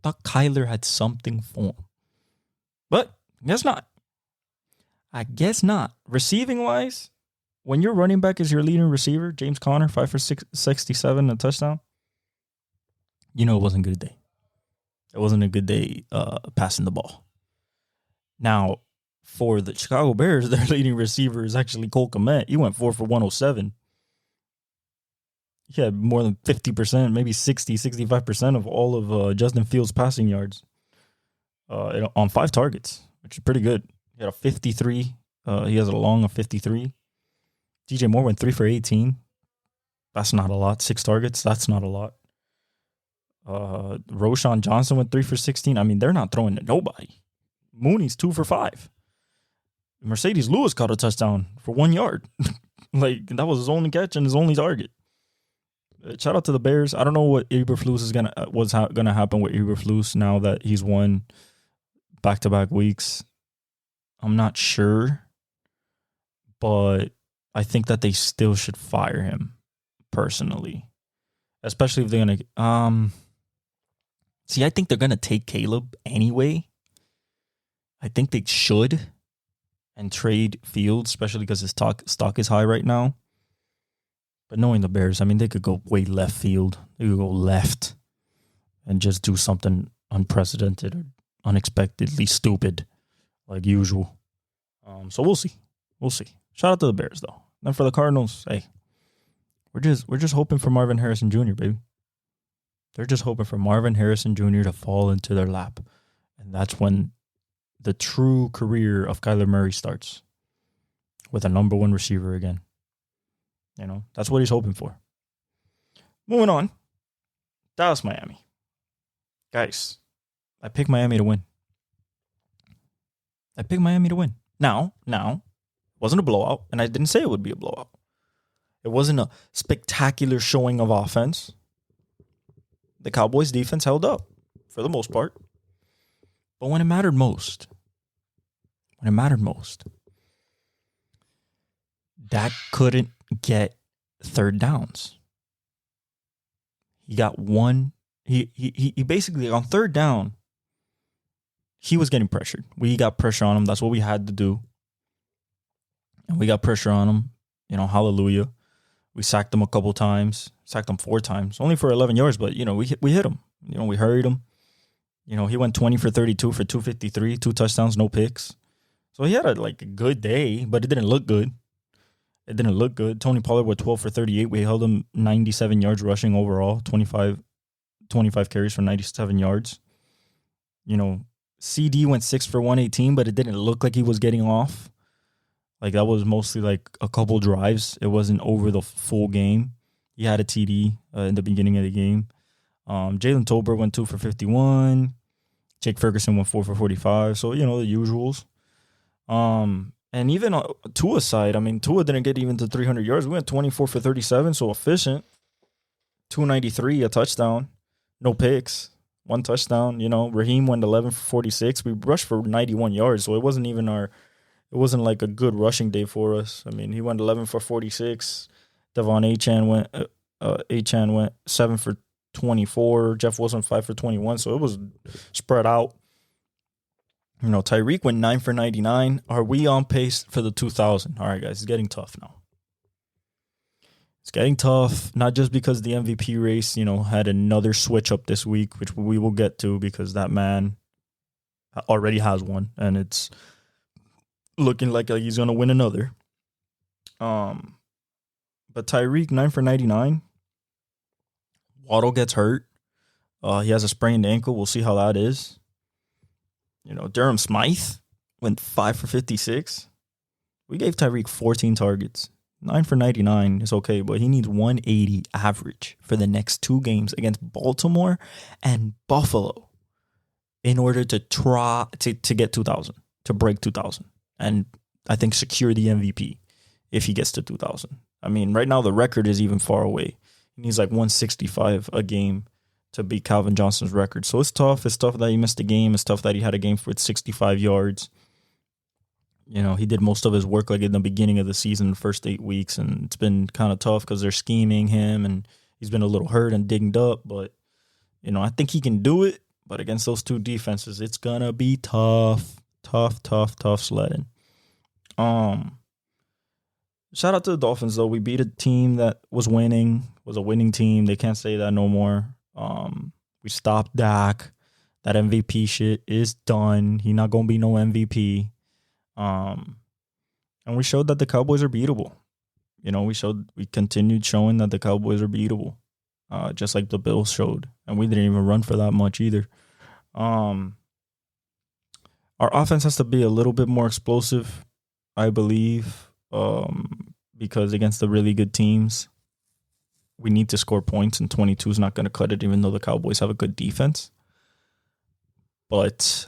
But I guess not. Receiving wise, when your running back is your leading receiver, James Conner, 5 for 67, a touchdown, it wasn't a good day. It wasn't a good day passing the ball. Now, for the Chicago Bears, their leading receiver is actually Cole Kmet. He went 4 for 107. He had more than 50%, maybe 65% of all of Justin Fields' passing yards on 5 targets, which is pretty good. He had a 53. He has a long of 53. DJ Moore went 3 for 18. That's not a lot. 6 targets. That's not a lot. Roschon Johnson went 3 for 16. I mean, they're not throwing to nobody. Mooney's 2 for 5. Mercedes Lewis caught a touchdown for 1 yard. That was his only catch and his only target. Shout out to the Bears. I don't know what what's gonna happen with Eberflus now that he's won back-to-back weeks. I'm not sure, but I think that they still should fire him personally, especially if they're gonna. I think they're gonna take Caleb anyway. I think they should and trade Fields, especially because his stock is high right now. But knowing the Bears, I mean, they could go way left field. They could go left and just do something unprecedented or unexpectedly stupid, like usual. So we'll see. We'll see. Shout out to the Bears, though. Then for the Cardinals, hey, we're just hoping for Marvin Harrison Jr., baby. They're just hoping for Marvin Harrison Jr. to fall into their lap. And that's when the true career of Kyler Murray starts, with a number one receiver again. You know, that's what he's hoping for. Moving on. Dallas, Miami. Guys, I picked Miami to win. Now, it wasn't a blowout, and I didn't say it would be a blowout. It wasn't a spectacular showing of offense. The Cowboys' defense held up, for the most part. But when it mattered most, Dak couldn't get third downs. He got one. He basically, on third down, he was getting pressured. We got pressure on him. That's what we had to do. And we got pressure on him. You know, hallelujah. We sacked him a couple times. Sacked him 4 times. Only for 11 yards, but, you know, we hit him. You know, we hurried him. You know, he went 20 for 32 for 253, 2 touchdowns, no picks. So he had a good day, but it didn't look good. Tony Pollard with 12 for 38. We held him 97 yards rushing overall, 25 carries for 97 yards. You know, CD went 6 for 118, but it didn't look like he was getting off. Like, that was mostly like a couple drives. It wasn't over the full game. He had a TD in the beginning of the game. Jalen Tolbert went 2 for 51. Jake Ferguson went 4 for 45. So, you know, the usuals. And even on Tua's side, I mean, Tua didn't get even to 300 yards. We went 24 for 37, so efficient. 293, a touchdown. No picks. 1 touchdown. You know, Raheem went 11 for 46. We rushed for 91 yards, so it wasn't like a good rushing day for us. I mean, he went 11 for 46. Devon Achane went 7 for 24. Jeff Wilson 5 for 21. So it was spread out. You know, Tyreek went 9 for 99. Are we on pace for the 2,000? All right, guys, it's getting tough now. It's getting tough, not just because the MVP race, you know, had another switch up this week, which we will get to because that man already has one, and it's looking like he's going to win another. But Tyreek, 9 for 99. Waddle gets hurt. He has a sprained ankle. We'll see how that is. You know, Durham Smythe went 5 for 56. We gave Tyreek 14 targets. 9 for 99 is okay, but he needs 180 average for the next 2 games against Baltimore and Buffalo in order to try to get 2,000, to break 2,000, and I think secure the MVP if he gets to 2,000. I mean, right now the record is even far away. He needs like 165 a game to beat Calvin Johnson's record. So it's tough. It's tough that he missed a game. It's tough that he had a game with 65 yards. You know, he did most of his work like in the beginning of the season, the first 8 weeks, and it's been kind of tough because they're scheming him, and he's been a little hurt and dinged up. But, you know, I think he can do it. But against those 2 defenses, it's going to be tough sledding. Shout out to the Dolphins, though. We beat a team that was a winning team. They can't say that no more. We stopped Dak. That MVP shit is done. He not gonna be no MVP. And we showed that the Cowboys are beatable. You know, we continued showing that the Cowboys are beatable. Just like the Bills showed. And we didn't even run for that much either. Our offense has to be a little bit more explosive, I believe. Because against the really good teams, we need to score points, and 22 is not going to cut it, even though the Cowboys have a good defense. But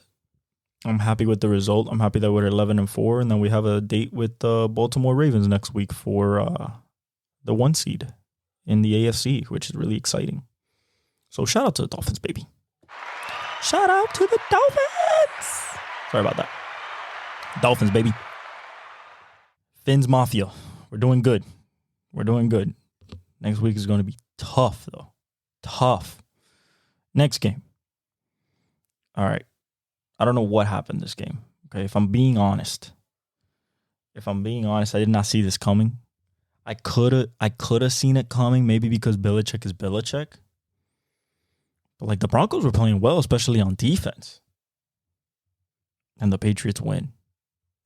I'm happy with the result. I'm happy that we're 11-4, and then we have a date with the Baltimore Ravens next week for the 1 seed in the AFC, which is really exciting. So shout out to the Dolphins, baby. Shout out to the Dolphins. Sorry about that. Dolphins, baby. Fins Mafia. We're doing good. Next week is going to be tough, though. Tough. Next game. All right. I don't know what happened this game. Okay, if I'm being honest, I did not see this coming. I could have seen it coming, maybe because Belichick is Belichick. But like the Broncos were playing well, especially on defense. And the Patriots win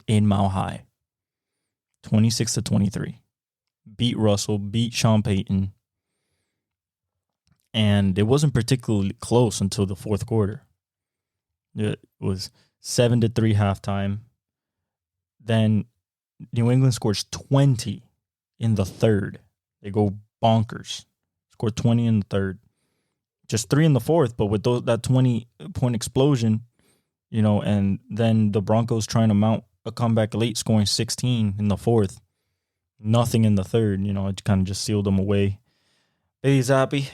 in Mile High. 26-23. Beat Russell, beat Sean Payton. And it wasn't particularly close until the fourth quarter. It was 7-3 halftime. Then New England scores 20 in the third. They go bonkers. Scored 20 in the third. Just 3 in the fourth, but with that 20-point explosion, and then the Broncos trying to mount a comeback late, scoring 16 in the fourth. Nothing in the third, it kind of just sealed them away. Bailey Zappi,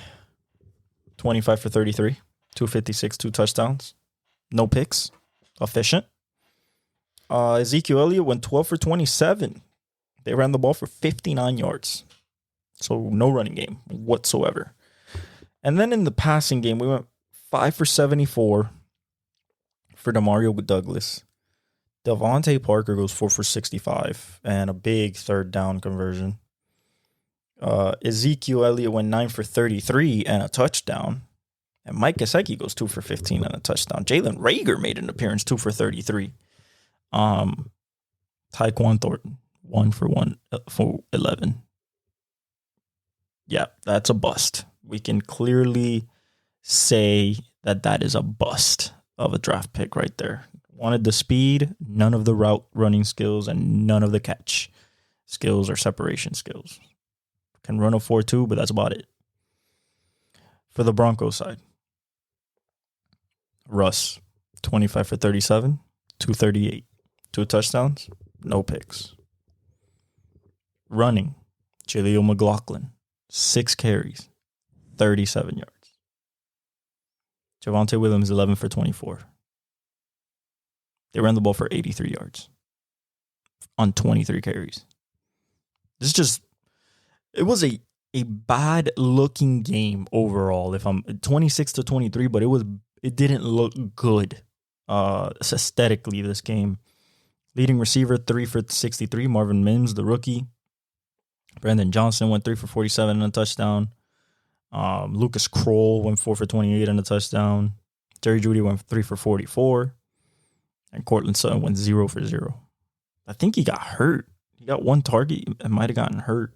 25 for 33, 256, 2 touchdowns. No picks. Efficient. Ezekiel Elliott went 12 for 27. They ran the ball for 59 yards. So no running game whatsoever. And then in the passing game, we went 5 for 74 for Demario Douglas. Devontae Parker goes 4 for 65 and a big third down conversion. Ezekiel Elliott went 9 for 33 and a touchdown. And Mike Gesicki goes 2 for 15 and a touchdown. Jalen Reagor made an appearance, 2 for 33. Tyquan Thornton, 1 for 11. Yeah, that's a bust. We can clearly say that is a bust of a draft pick right there. Wanted the speed, none of the route running skills, and none of the catch skills or separation skills. Can run a 4.2, but that's about it. For the Broncos side, Russ, 25 for 37, 238, 2 touchdowns, no picks. Running, Jaleel McLaughlin, 6 carries, 37 yards. Javonte Williams, 11 for 24. They ran the ball for 83 yards on 23 carries. It was a bad looking game overall. If I'm 26-23, but it didn't look good aesthetically this game. Leading receiver, 3 for 63, Marvin Mims, the rookie. Brandon Johnson went 3 for 47 and a touchdown. Lucas Kroll went 4 for 28 and a touchdown. Jerry Jeudy went 3 for 44. And Cortland Sutton went 0 for 0. I think he got hurt. He got 1 target. It might have gotten hurt.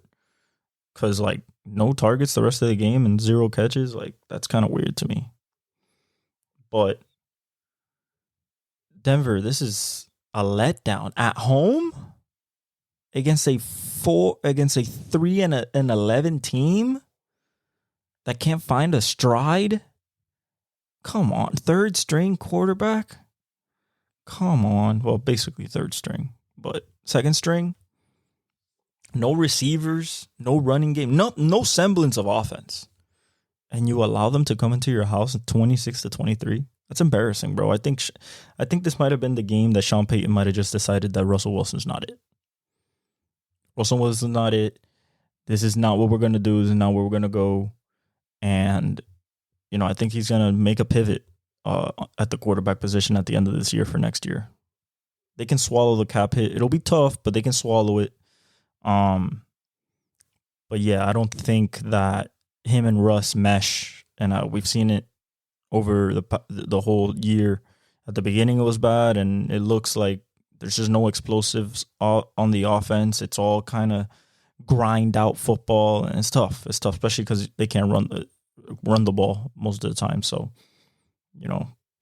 Because, no targets the rest of the game and 0 catches. That's kind of weird to me. But Denver, this is a letdown. At home? Against a 3-11 team that can't find a stride? Come on. 3rd string quarterback? Come on. Well, basically 3rd string, but 2nd string. No receivers, no running game, no semblance of offense. And you allow them to come into your house at 26-23? That's embarrassing, bro. I think this might have been the game that Sean Payton might have just decided that Russell Wilson's not it. Russell Wilson's not it. This is not what we're going to do. This is not where we're going to go. And, I think he's going to make a pivot at the quarterback position at the end of this year for next year. They can swallow the cap hit. It'll be tough, but they can swallow it. But yeah, I don't think that him and Russ mesh, and we've seen it over the whole year. At the beginning, it was bad, and it looks like there's just no explosives on the offense. It's all kind of grind out football, and it's tough. It's tough, especially because they can't run the ball most of the time. So,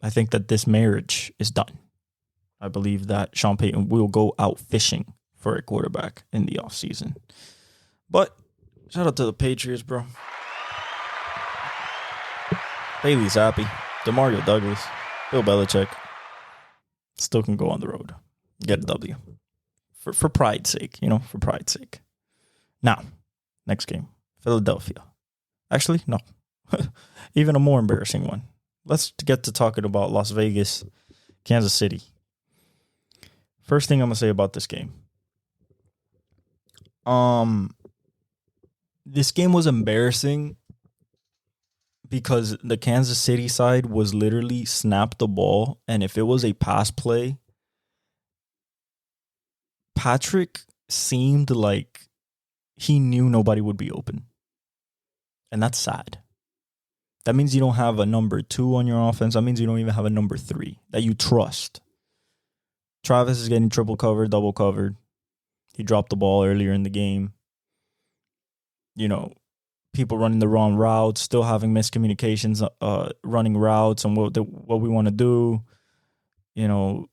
I think that this marriage is done. I believe that Sean Payton will go out fishing for a quarterback in the offseason. But shout out to the Patriots, bro. Bailey Zappi, Demario Douglas, Bill Belichick still can go on the road. Get a W. For pride's sake, for pride's sake. Now, next game, Philadelphia. Actually, no. Even a more embarrassing one. Let's get to talking about Las Vegas, Kansas City. First thing I'm going to say about this game. This game was embarrassing because the Kansas City side was literally snap the ball, and if it was a pass play, Patrick seemed like he knew nobody would be open. And that's sad. That means you don't have a number 2 on your offense. That means you don't even have a number 3 that you trust. Travis is getting triple covered, double covered. He dropped the ball earlier in the game. You know, people running the wrong routes, still having miscommunications, running routes and what we want to do. You know,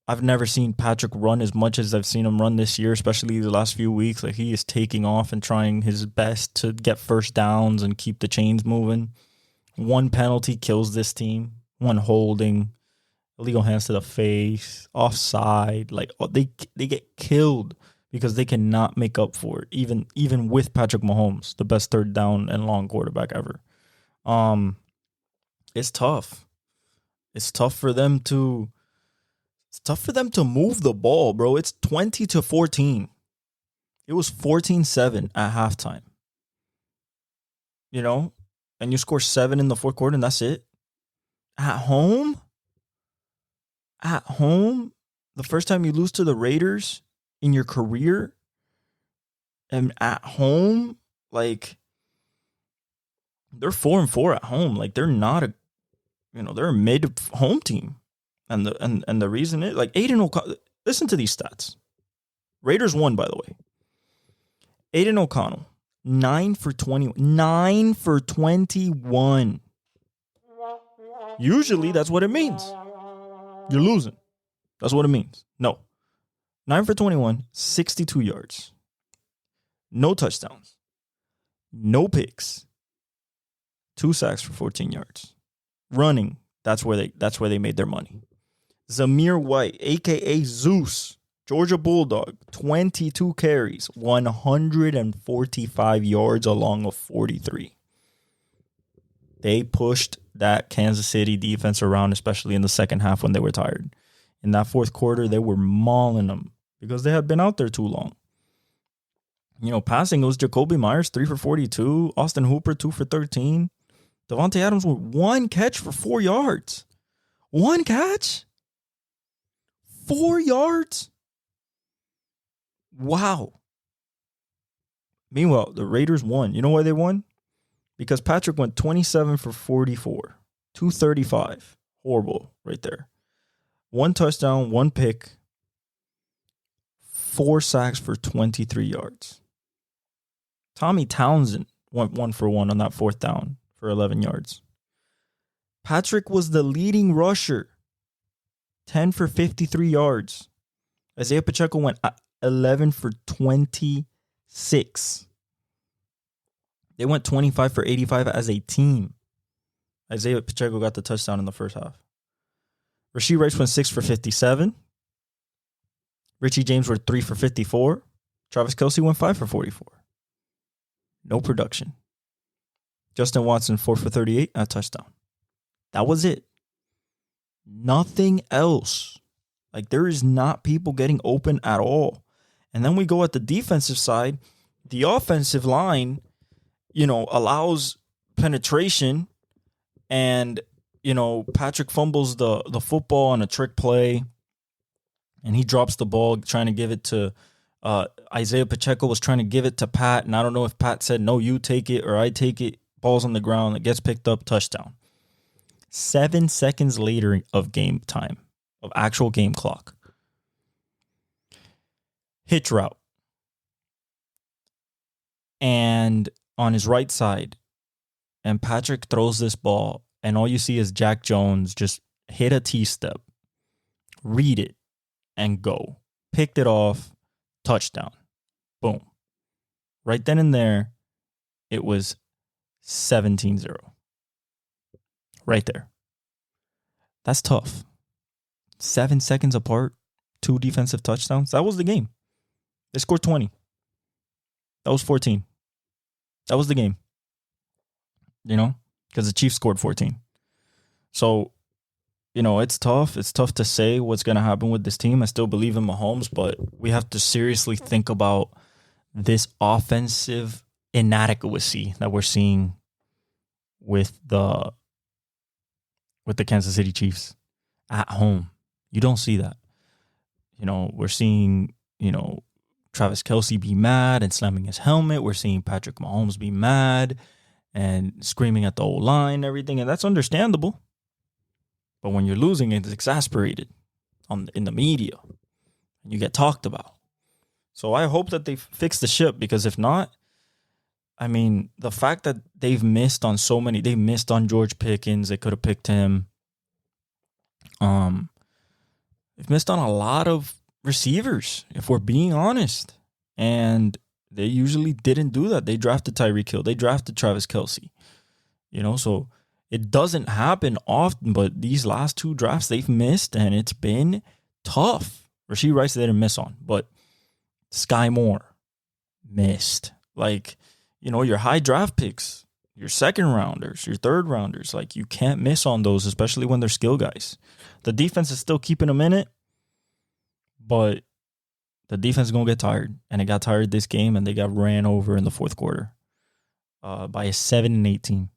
I've never seen Patrick run as much as I've seen him run this year, especially the last few weeks. Like, he is taking off and trying his best to get first downs and keep the chains moving. One penalty kills this team. One holding, illegal hands to the face, offside. Like, they get killed because they cannot make up for it, even with Patrick Mahomes, the best third down and long quarterback ever. It's tough. It's tough for them to move the ball, bro. It's 20-14. It was 14-7 at halftime. You know? And you score 7 in the fourth quarter and that's it. At home? At home? The first time you lose to the Raiders in your career? And at home? Like, they're 4-4 at home. Like, they're not they're a mid home team. And the reason is, like, Aiden O'Connell, listen to these stats. Raiders won, by the way. Aiden O'Connell, 9 for 20. 9 for 21. Usually, that's what it means. You're losing. That's what it means. No. 9 for 21, 62 yards. No touchdowns. No picks. 2 sacks for 14 yards. Running, that's where they made their money. Zamir White, a.k.a. Zeus, Georgia Bulldog, 22 carries, 145 yards along of 43. They pushed that Kansas City defense around, especially in the second half when they were tired. In that fourth quarter, they were mauling them because they had been out there too long. You know, passing, it was Jacoby Myers, 3 for 42. Austin Hooper, 2 for 13. Davante Adams with 1 catch for 4 yards. 1 catch? 4 yards? Wow. Meanwhile, the Raiders won. You know why they won? Because Patrick went 27 for 44. 235. Horrible right there. 1 touchdown, 1 pick. 4 sacks for 23 yards. Tommy Townsend went 1 for 1 on that 4th down for 11 yards. Patrick was the leading rusher. 10 for 53 yards. Isaiah Pacheco went 11 for 26. They went 25 for 85 as a team. Isaiah Pacheco got the touchdown in the first half. Rashee Rice went 6 for 57. Richie James were 3 for 54. Travis Kelce went 5 for 44. No production. Justin Watson 4 for 38, a touchdown. That was it. Nothing else. Like, there is not people getting open at all. And then we go at the defensive side. The offensive line, allows penetration. And, Patrick fumbles the football on a trick play. And he drops the ball trying to give it to Isaiah Pacheco was trying to give it to Pat. And I don't know if Pat said, no, you take it or I take it. Ball's on the ground. It gets picked up. Touchdown. 7 seconds later of game time, of actual game clock. Hitch route. And on his right side, and Patrick throws this ball, and all you see is Jack Jones just hit a T-step, read it, and go. Picked it off, touchdown. Boom. Right then and there, it was 17-0. Right there. That's tough. 7 seconds apart, 2 defensive touchdowns. That was the game. They scored 20. That was 14. That was the game. Because the Chiefs scored 14. So, it's tough. It's tough to say what's going to happen with this team. I still believe in Mahomes, but we have to seriously think about this offensive inadequacy that we're seeing with the Kansas City Chiefs at home. You don't see that. We're seeing, Travis Kelce be mad and slamming his helmet. We're seeing Patrick Mahomes be mad and screaming at the O-line and everything, and that's understandable. But when you're losing, it's exasperated in the media, and you get talked about. So I hope that they fix the ship, because if not, I mean, the fact that they've missed on so many, they missed on George Pickens, they could have picked him. They've missed on a lot of receivers, if we're being honest. And they usually didn't do that. They drafted Tyreek Hill. They drafted Travis Kelce. So it doesn't happen often, but these last 2 drafts they've missed, and it's been tough. Rashee Rice they didn't miss on, but Sky Moore missed. Your high draft picks, your second rounders, your third rounders, you can't miss on those, especially when they're skill guys. The defense is still keeping them in it, but the defense is going to get tired, and it got tired this game, and they got ran over in the fourth quarter by a 7-8 team.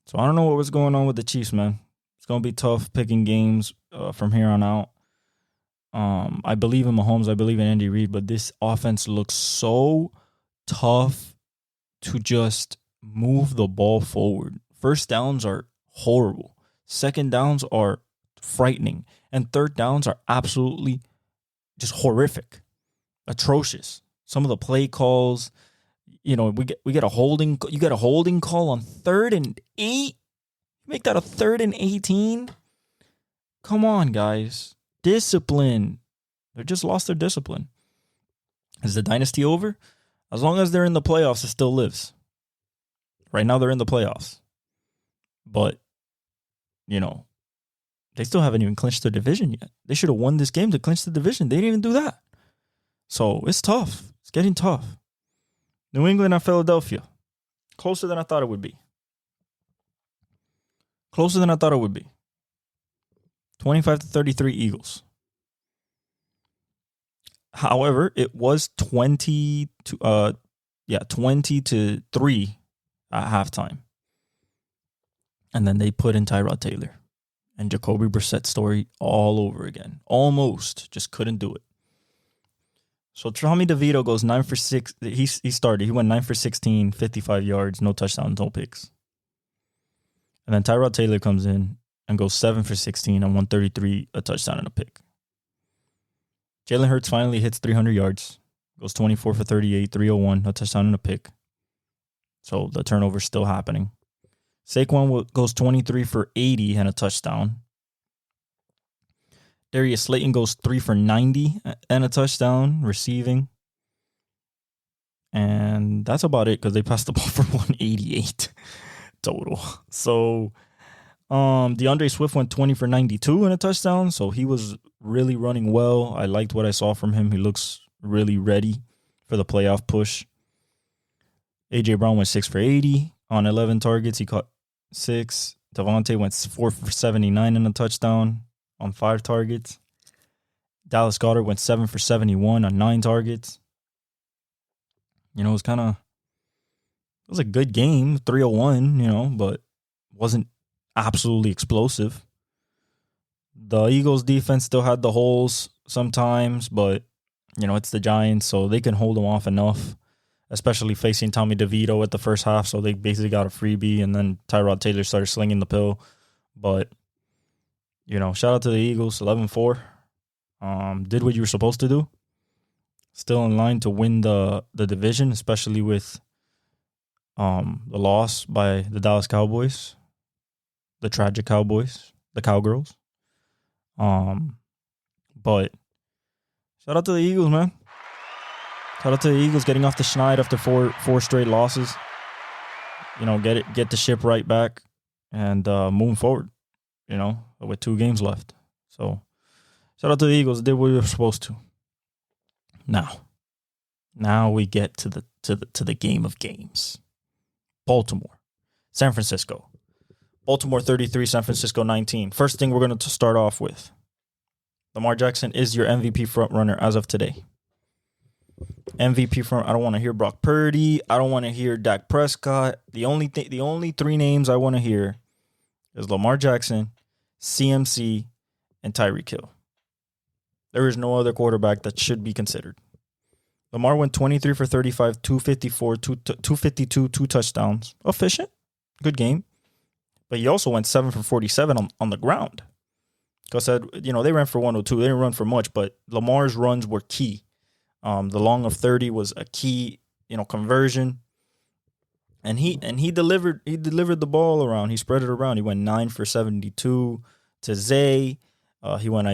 So I don't know what was going on with the Chiefs, man. It's going to be tough picking games from here on out. I believe in Mahomes. I believe in Andy Reid, but this offense looks so tough to just move the ball forward. First downs are horrible. Second downs are frightening. And third downs are absolutely just horrific, atrocious. Some of the play calls, we get a holding. You get a holding call on 3rd and 8. Make that a 3rd and 18. Come on, guys, discipline. They just lost their discipline. Is the dynasty over? As long as they're in the playoffs, it still lives. Right now, they're in the playoffs, but they still haven't even clinched their division yet. They should have won this game to clinch the division. They didn't even do that. So it's tough. It's getting tough. New England and Philadelphia. Closer than I thought it would be. 25-33 Eagles. However, it was 20-3 at halftime. And then they put in Tyrod Taylor. And Jacoby Brissett story all over again. Almost. Just couldn't do it. So Tommy DeVito goes 9 for 6. He started. He went 9 for 16, 55 yards, no touchdowns, no picks. And then Tyrod Taylor comes in and goes 7 for 16 on 133, a touchdown and a pick. Jalen Hurts finally hits 300 yards. Goes 24 for 38, 301, a touchdown and a pick. So the turnover's still happening. Saquon goes 23 for 80 and a touchdown. Darius Slayton goes 3 for 90 and a touchdown receiving. And that's about it, because they passed the ball for 188 total. So DeAndre Swift went 20 for 92 and a touchdown. So he was really running well. I liked what I saw from him. He looks really ready for the playoff push. A.J. Brown went 6 for 80 on 11 targets. He caught 6. Devontae went 4 for 79 and a touchdown on 5 targets. Dallas Goedert went 7 for 71 on 9 targets. It was a good game, 301, but wasn't absolutely explosive. The Eagles defense still had the holes sometimes, but, it's the Giants, so they can hold them off enough, especially facing Tommy DeVito at the first half. So they basically got a freebie, and then Tyrod Taylor started slinging the pill. But, shout out to the Eagles, 11-4. Did what you were supposed to do. Still in line to win the division, especially with the loss by the Dallas Cowboys, the tragic Cowboys, the Cowgirls. But shout out to the Eagles, man. Shout out to the Eagles getting off the schneid after four straight losses. Get the ship right back and moving forward. With 2 games left. So shout out to the Eagles. Did what we were supposed to. Now we get to the game of games. Baltimore, San Francisco. Baltimore 33, San Francisco 19. First thing we're going to start off with. Lamar Jackson is your MVP frontrunner as of today. MVP front. I don't want to hear Brock Purdy. I don't want to hear Dak Prescott. The only 3 names I want to hear is Lamar Jackson, CMC, and Tyreek Hill. There is no other quarterback that should be considered. Lamar went 23 for 35, 254, 252, 2 touchdowns. Efficient. Good game. But he also went 7 for 47 on the ground. Because they ran for 102. They didn't run for much, but Lamar's runs were key. The long of 30 was a key, conversion. And he delivered the ball around. He spread it around. He went 9 for 72 to Zay. He went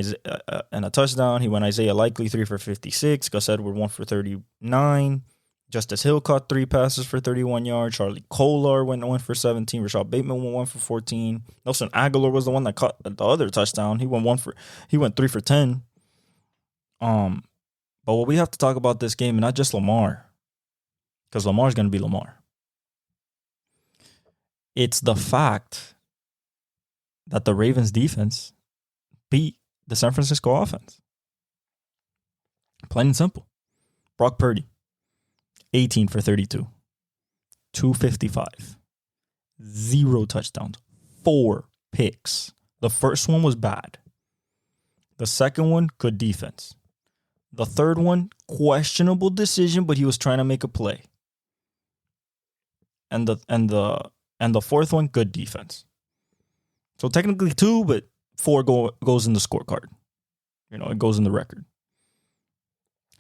and a touchdown. He went Isaiah Likely 3 for 56. Gus Edwards 1 for 39. Justice Hill caught 3 passes for 31 yards. Charlie Kolar went 1 for 17. Rashad Bateman went 1 for 14. Nelson Aguilar was the one that caught the other touchdown. He went 3 for 10. But what we have to talk about this game, and not just Lamar, because Lamar's going to be Lamar. It's the fact that the Ravens defense beat the San Francisco offense. Plain and simple. Brock Purdy, 18 for 32, 255, 0 touchdowns, 4 picks. The first one was bad. The second one, good defense. The third one, questionable decision, but he was trying to make a play. And the fourth one, good defense. So technically 2, but 4 goes in the scorecard. It goes in the record.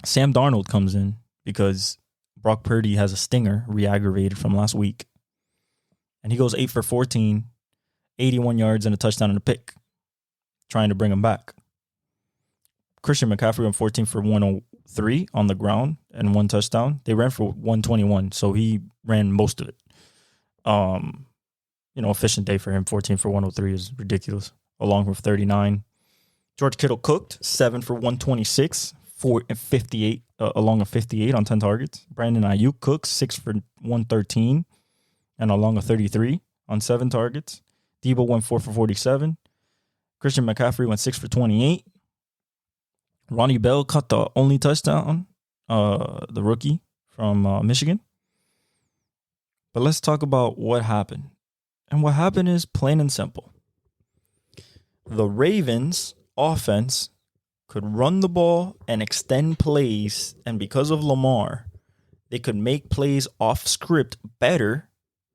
Sam Darnold comes in because Brock Purdy has a stinger re-aggravated from last week. And he goes 8 for 14, 81 yards and a touchdown and a pick, trying to bring him back. Christian McCaffrey went 14 for 103 on the ground and 1 touchdown. They ran for 121, so he ran most of it. Efficient day for him. 14 for 103 is ridiculous, along with 39. George Kittle cooked 7 for 126, 4 and 58, along with 58 on 10 targets. Brandon Ayuk cooked 6 for 113 and along with 33 on 7 targets. Debo went 4 for 47. Christian McCaffrey went 6 for 28. Ronnie Bell caught the only touchdown, the rookie from Michigan. But let's talk about what happened. And what happened is plain and simple. The Ravens offense could run the ball and extend plays, and because of Lamar, they could make plays off script better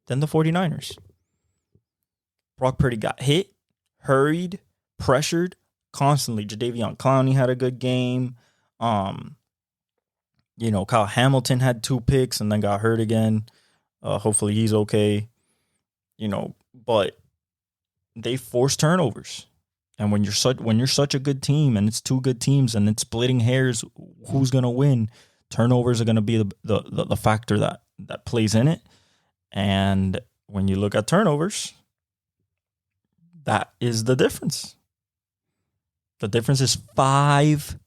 than the 49ers. Brock Purdy got hit, hurried, pressured constantly. Jadeveon Clowney had a good game. Kyle Hamilton had 2 picks and then got hurt again. Hopefully he's okay. But they force turnovers. And when you're such a good team and it's 2 good teams and it's splitting hairs, who's gonna win? Turnovers are gonna be the factor that plays in it. And when you look at turnovers, that is the difference. The difference is 5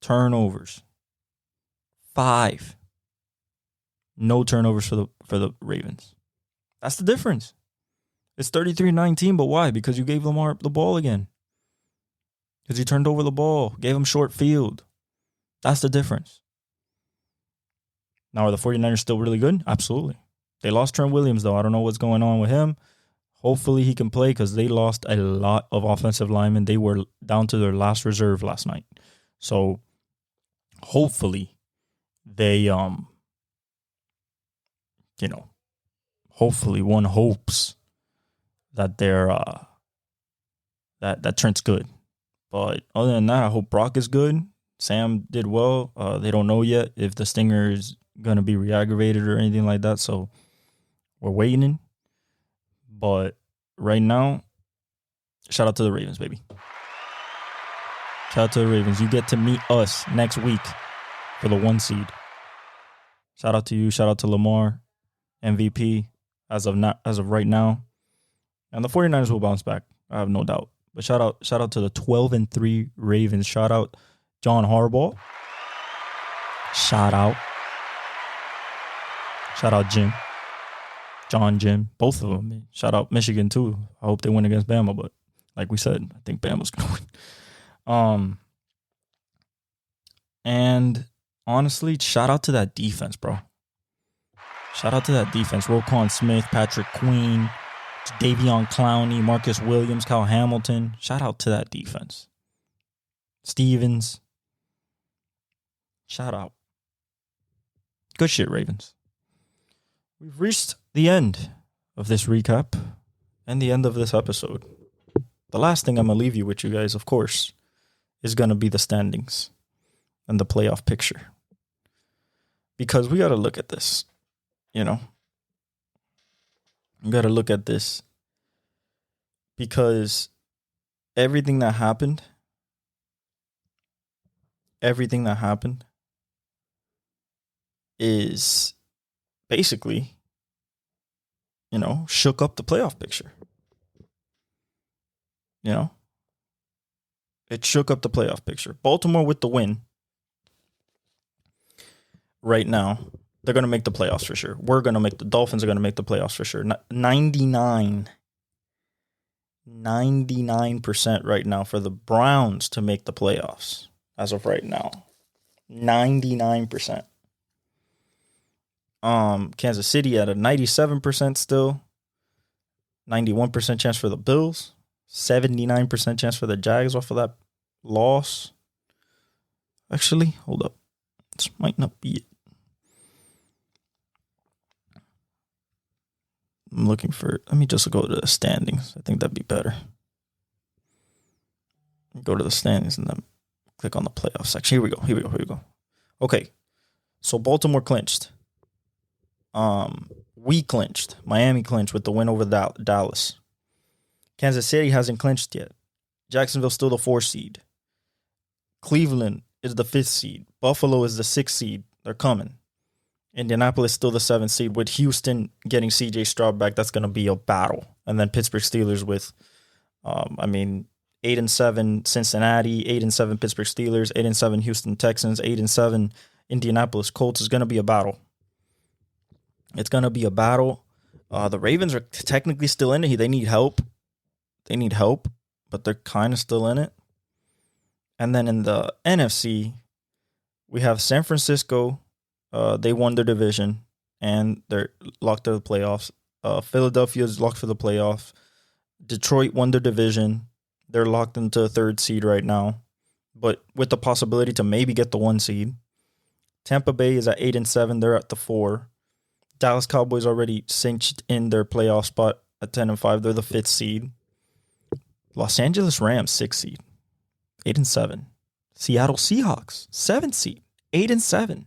turnovers. 5. No turnovers for the Ravens. That's the difference. It's 33-19, but why? Because you gave Lamar the ball again. Because you turned over the ball, gave him short field. That's the difference. Now, are the 49ers still really good? Absolutely. They lost Trent Williams, though. I don't know what's going on with him. Hopefully he can play because they lost a lot of offensive linemen. They were down to their last reserve last night. So hopefully they, hopefully one hopes that they're, that Trent's good. But other than that, I hope Brock is good. Sam did well. They don't know yet if the stinger is going to be re-aggravated or anything like that. So we're waiting. But right now, shout out to the Ravens, baby. Shout out to the Ravens. You get to meet us next week for the 1 seed. Shout out to you. Shout out to Lamar, MVP as of right now. And the 49ers will bounce back. I have no doubt. But shout out to the 12-3 Ravens. Shout out John Harbaugh. Shout out Jim. Jim. Both of them. Shout out Michigan too. I hope they win against Bama, but like we said, I think Bama's gonna win. And honestly, shout out to that defense, bro. Shout out to that defense. Roquan Smith, Patrick Queen, Davion Clowney, Marcus Williams, Kyle Hamilton. Shout out to that defense. Stevens. Shout out. Good shit, Ravens. We've reached the end of this recap and the end of this episode. The last thing I'm going to leave you with, you guys, of course, is going to be the standings and the playoff picture. Because we got to look at this, you know. We got to look at this because everything that happened is basically, you know, shook up the playoff picture. You know, it shook up the playoff picture. Baltimore with the win right now, they're going to make the playoffs for sure. The Dolphins are going to make the playoffs for sure. 99% right now for the Browns to make the playoffs as of right now. 99%. Kansas City at a 97% still. 91% chance for the Bills. 79% chance for the Jags off of that loss. Actually, hold up. This might not be it. Let me just go to the standings. I think that'd be better. Go to the standings and then click on the playoff section. Here we go. Okay. So Baltimore clinched. We clinched. Miami clinched with the win over Dallas. Kansas City hasn't clinched yet. Jacksonville's still the 4th seed. Cleveland is the 5th seed. Buffalo is the 6th seed. They're coming. Indianapolis still the 7th seed. With Houston getting C.J. Stroud back, that's going to be a battle. And then Pittsburgh Steelers with, 8-7 Cincinnati, 8-7 Pittsburgh Steelers, 8-7 Houston Texans, 8-7 Indianapolis Colts is going to be a battle. It's going to be a battle. The Ravens are technically still in it. They need help. But they're kind of still in it. And then in the NFC, we have San Francisco. They won their division, and they're locked to the playoffs. Philadelphia is locked for the playoffs. Detroit won their division. They're locked into a 3rd seed right now, but with the possibility to maybe get the 1 seed. Tampa Bay is at 8-7. They're at the 4. Dallas Cowboys already cinched in their playoff spot at 10-5. They're the 5th seed. Los Angeles Rams, 6th seed, 8-7. Seattle Seahawks, 7th seed, 8-7.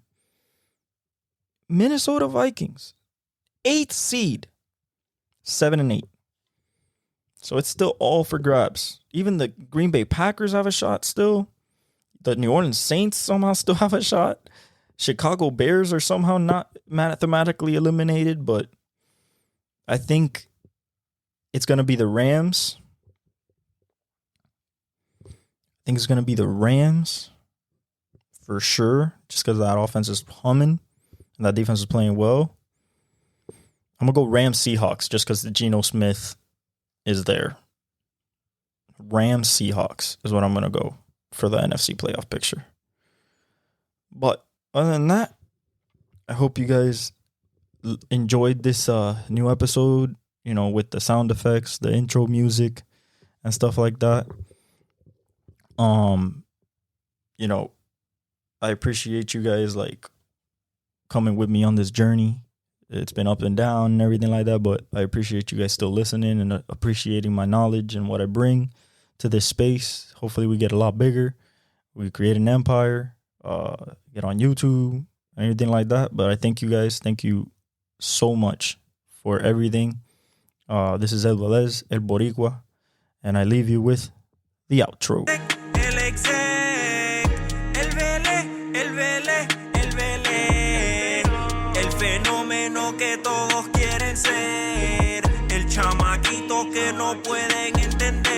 Minnesota Vikings, 8th seed, 7-8. So it's still all for grabs. Even the Green Bay Packers have a shot still. The New Orleans Saints somehow still have a shot. Chicago Bears are somehow not mathematically eliminated, but I think it's going to be the Rams. For sure, just because that offense is humming and that defense is playing well. I'm going to go Rams Seahawks just because the Geno Smith is there. Rams Seahawks is what I'm going to go for the NFC playoff picture. But other than that, I hope you guys enjoyed this new episode, you know, with the sound effects, the intro music, and stuff like that. You know, I appreciate you guys like coming with me on this journey. It's been up and down and everything like that, but I appreciate you guys still listening and appreciating my knowledge and what I bring to this space. Hopefully we get a lot bigger. We create an empire, get on YouTube, anything like that. But I thank you guys. Thank you so much for everything. This is El Velez, El Boricua, and I leave you with the outro. Que todos quieren ser, el chamaquito que no pueden entender.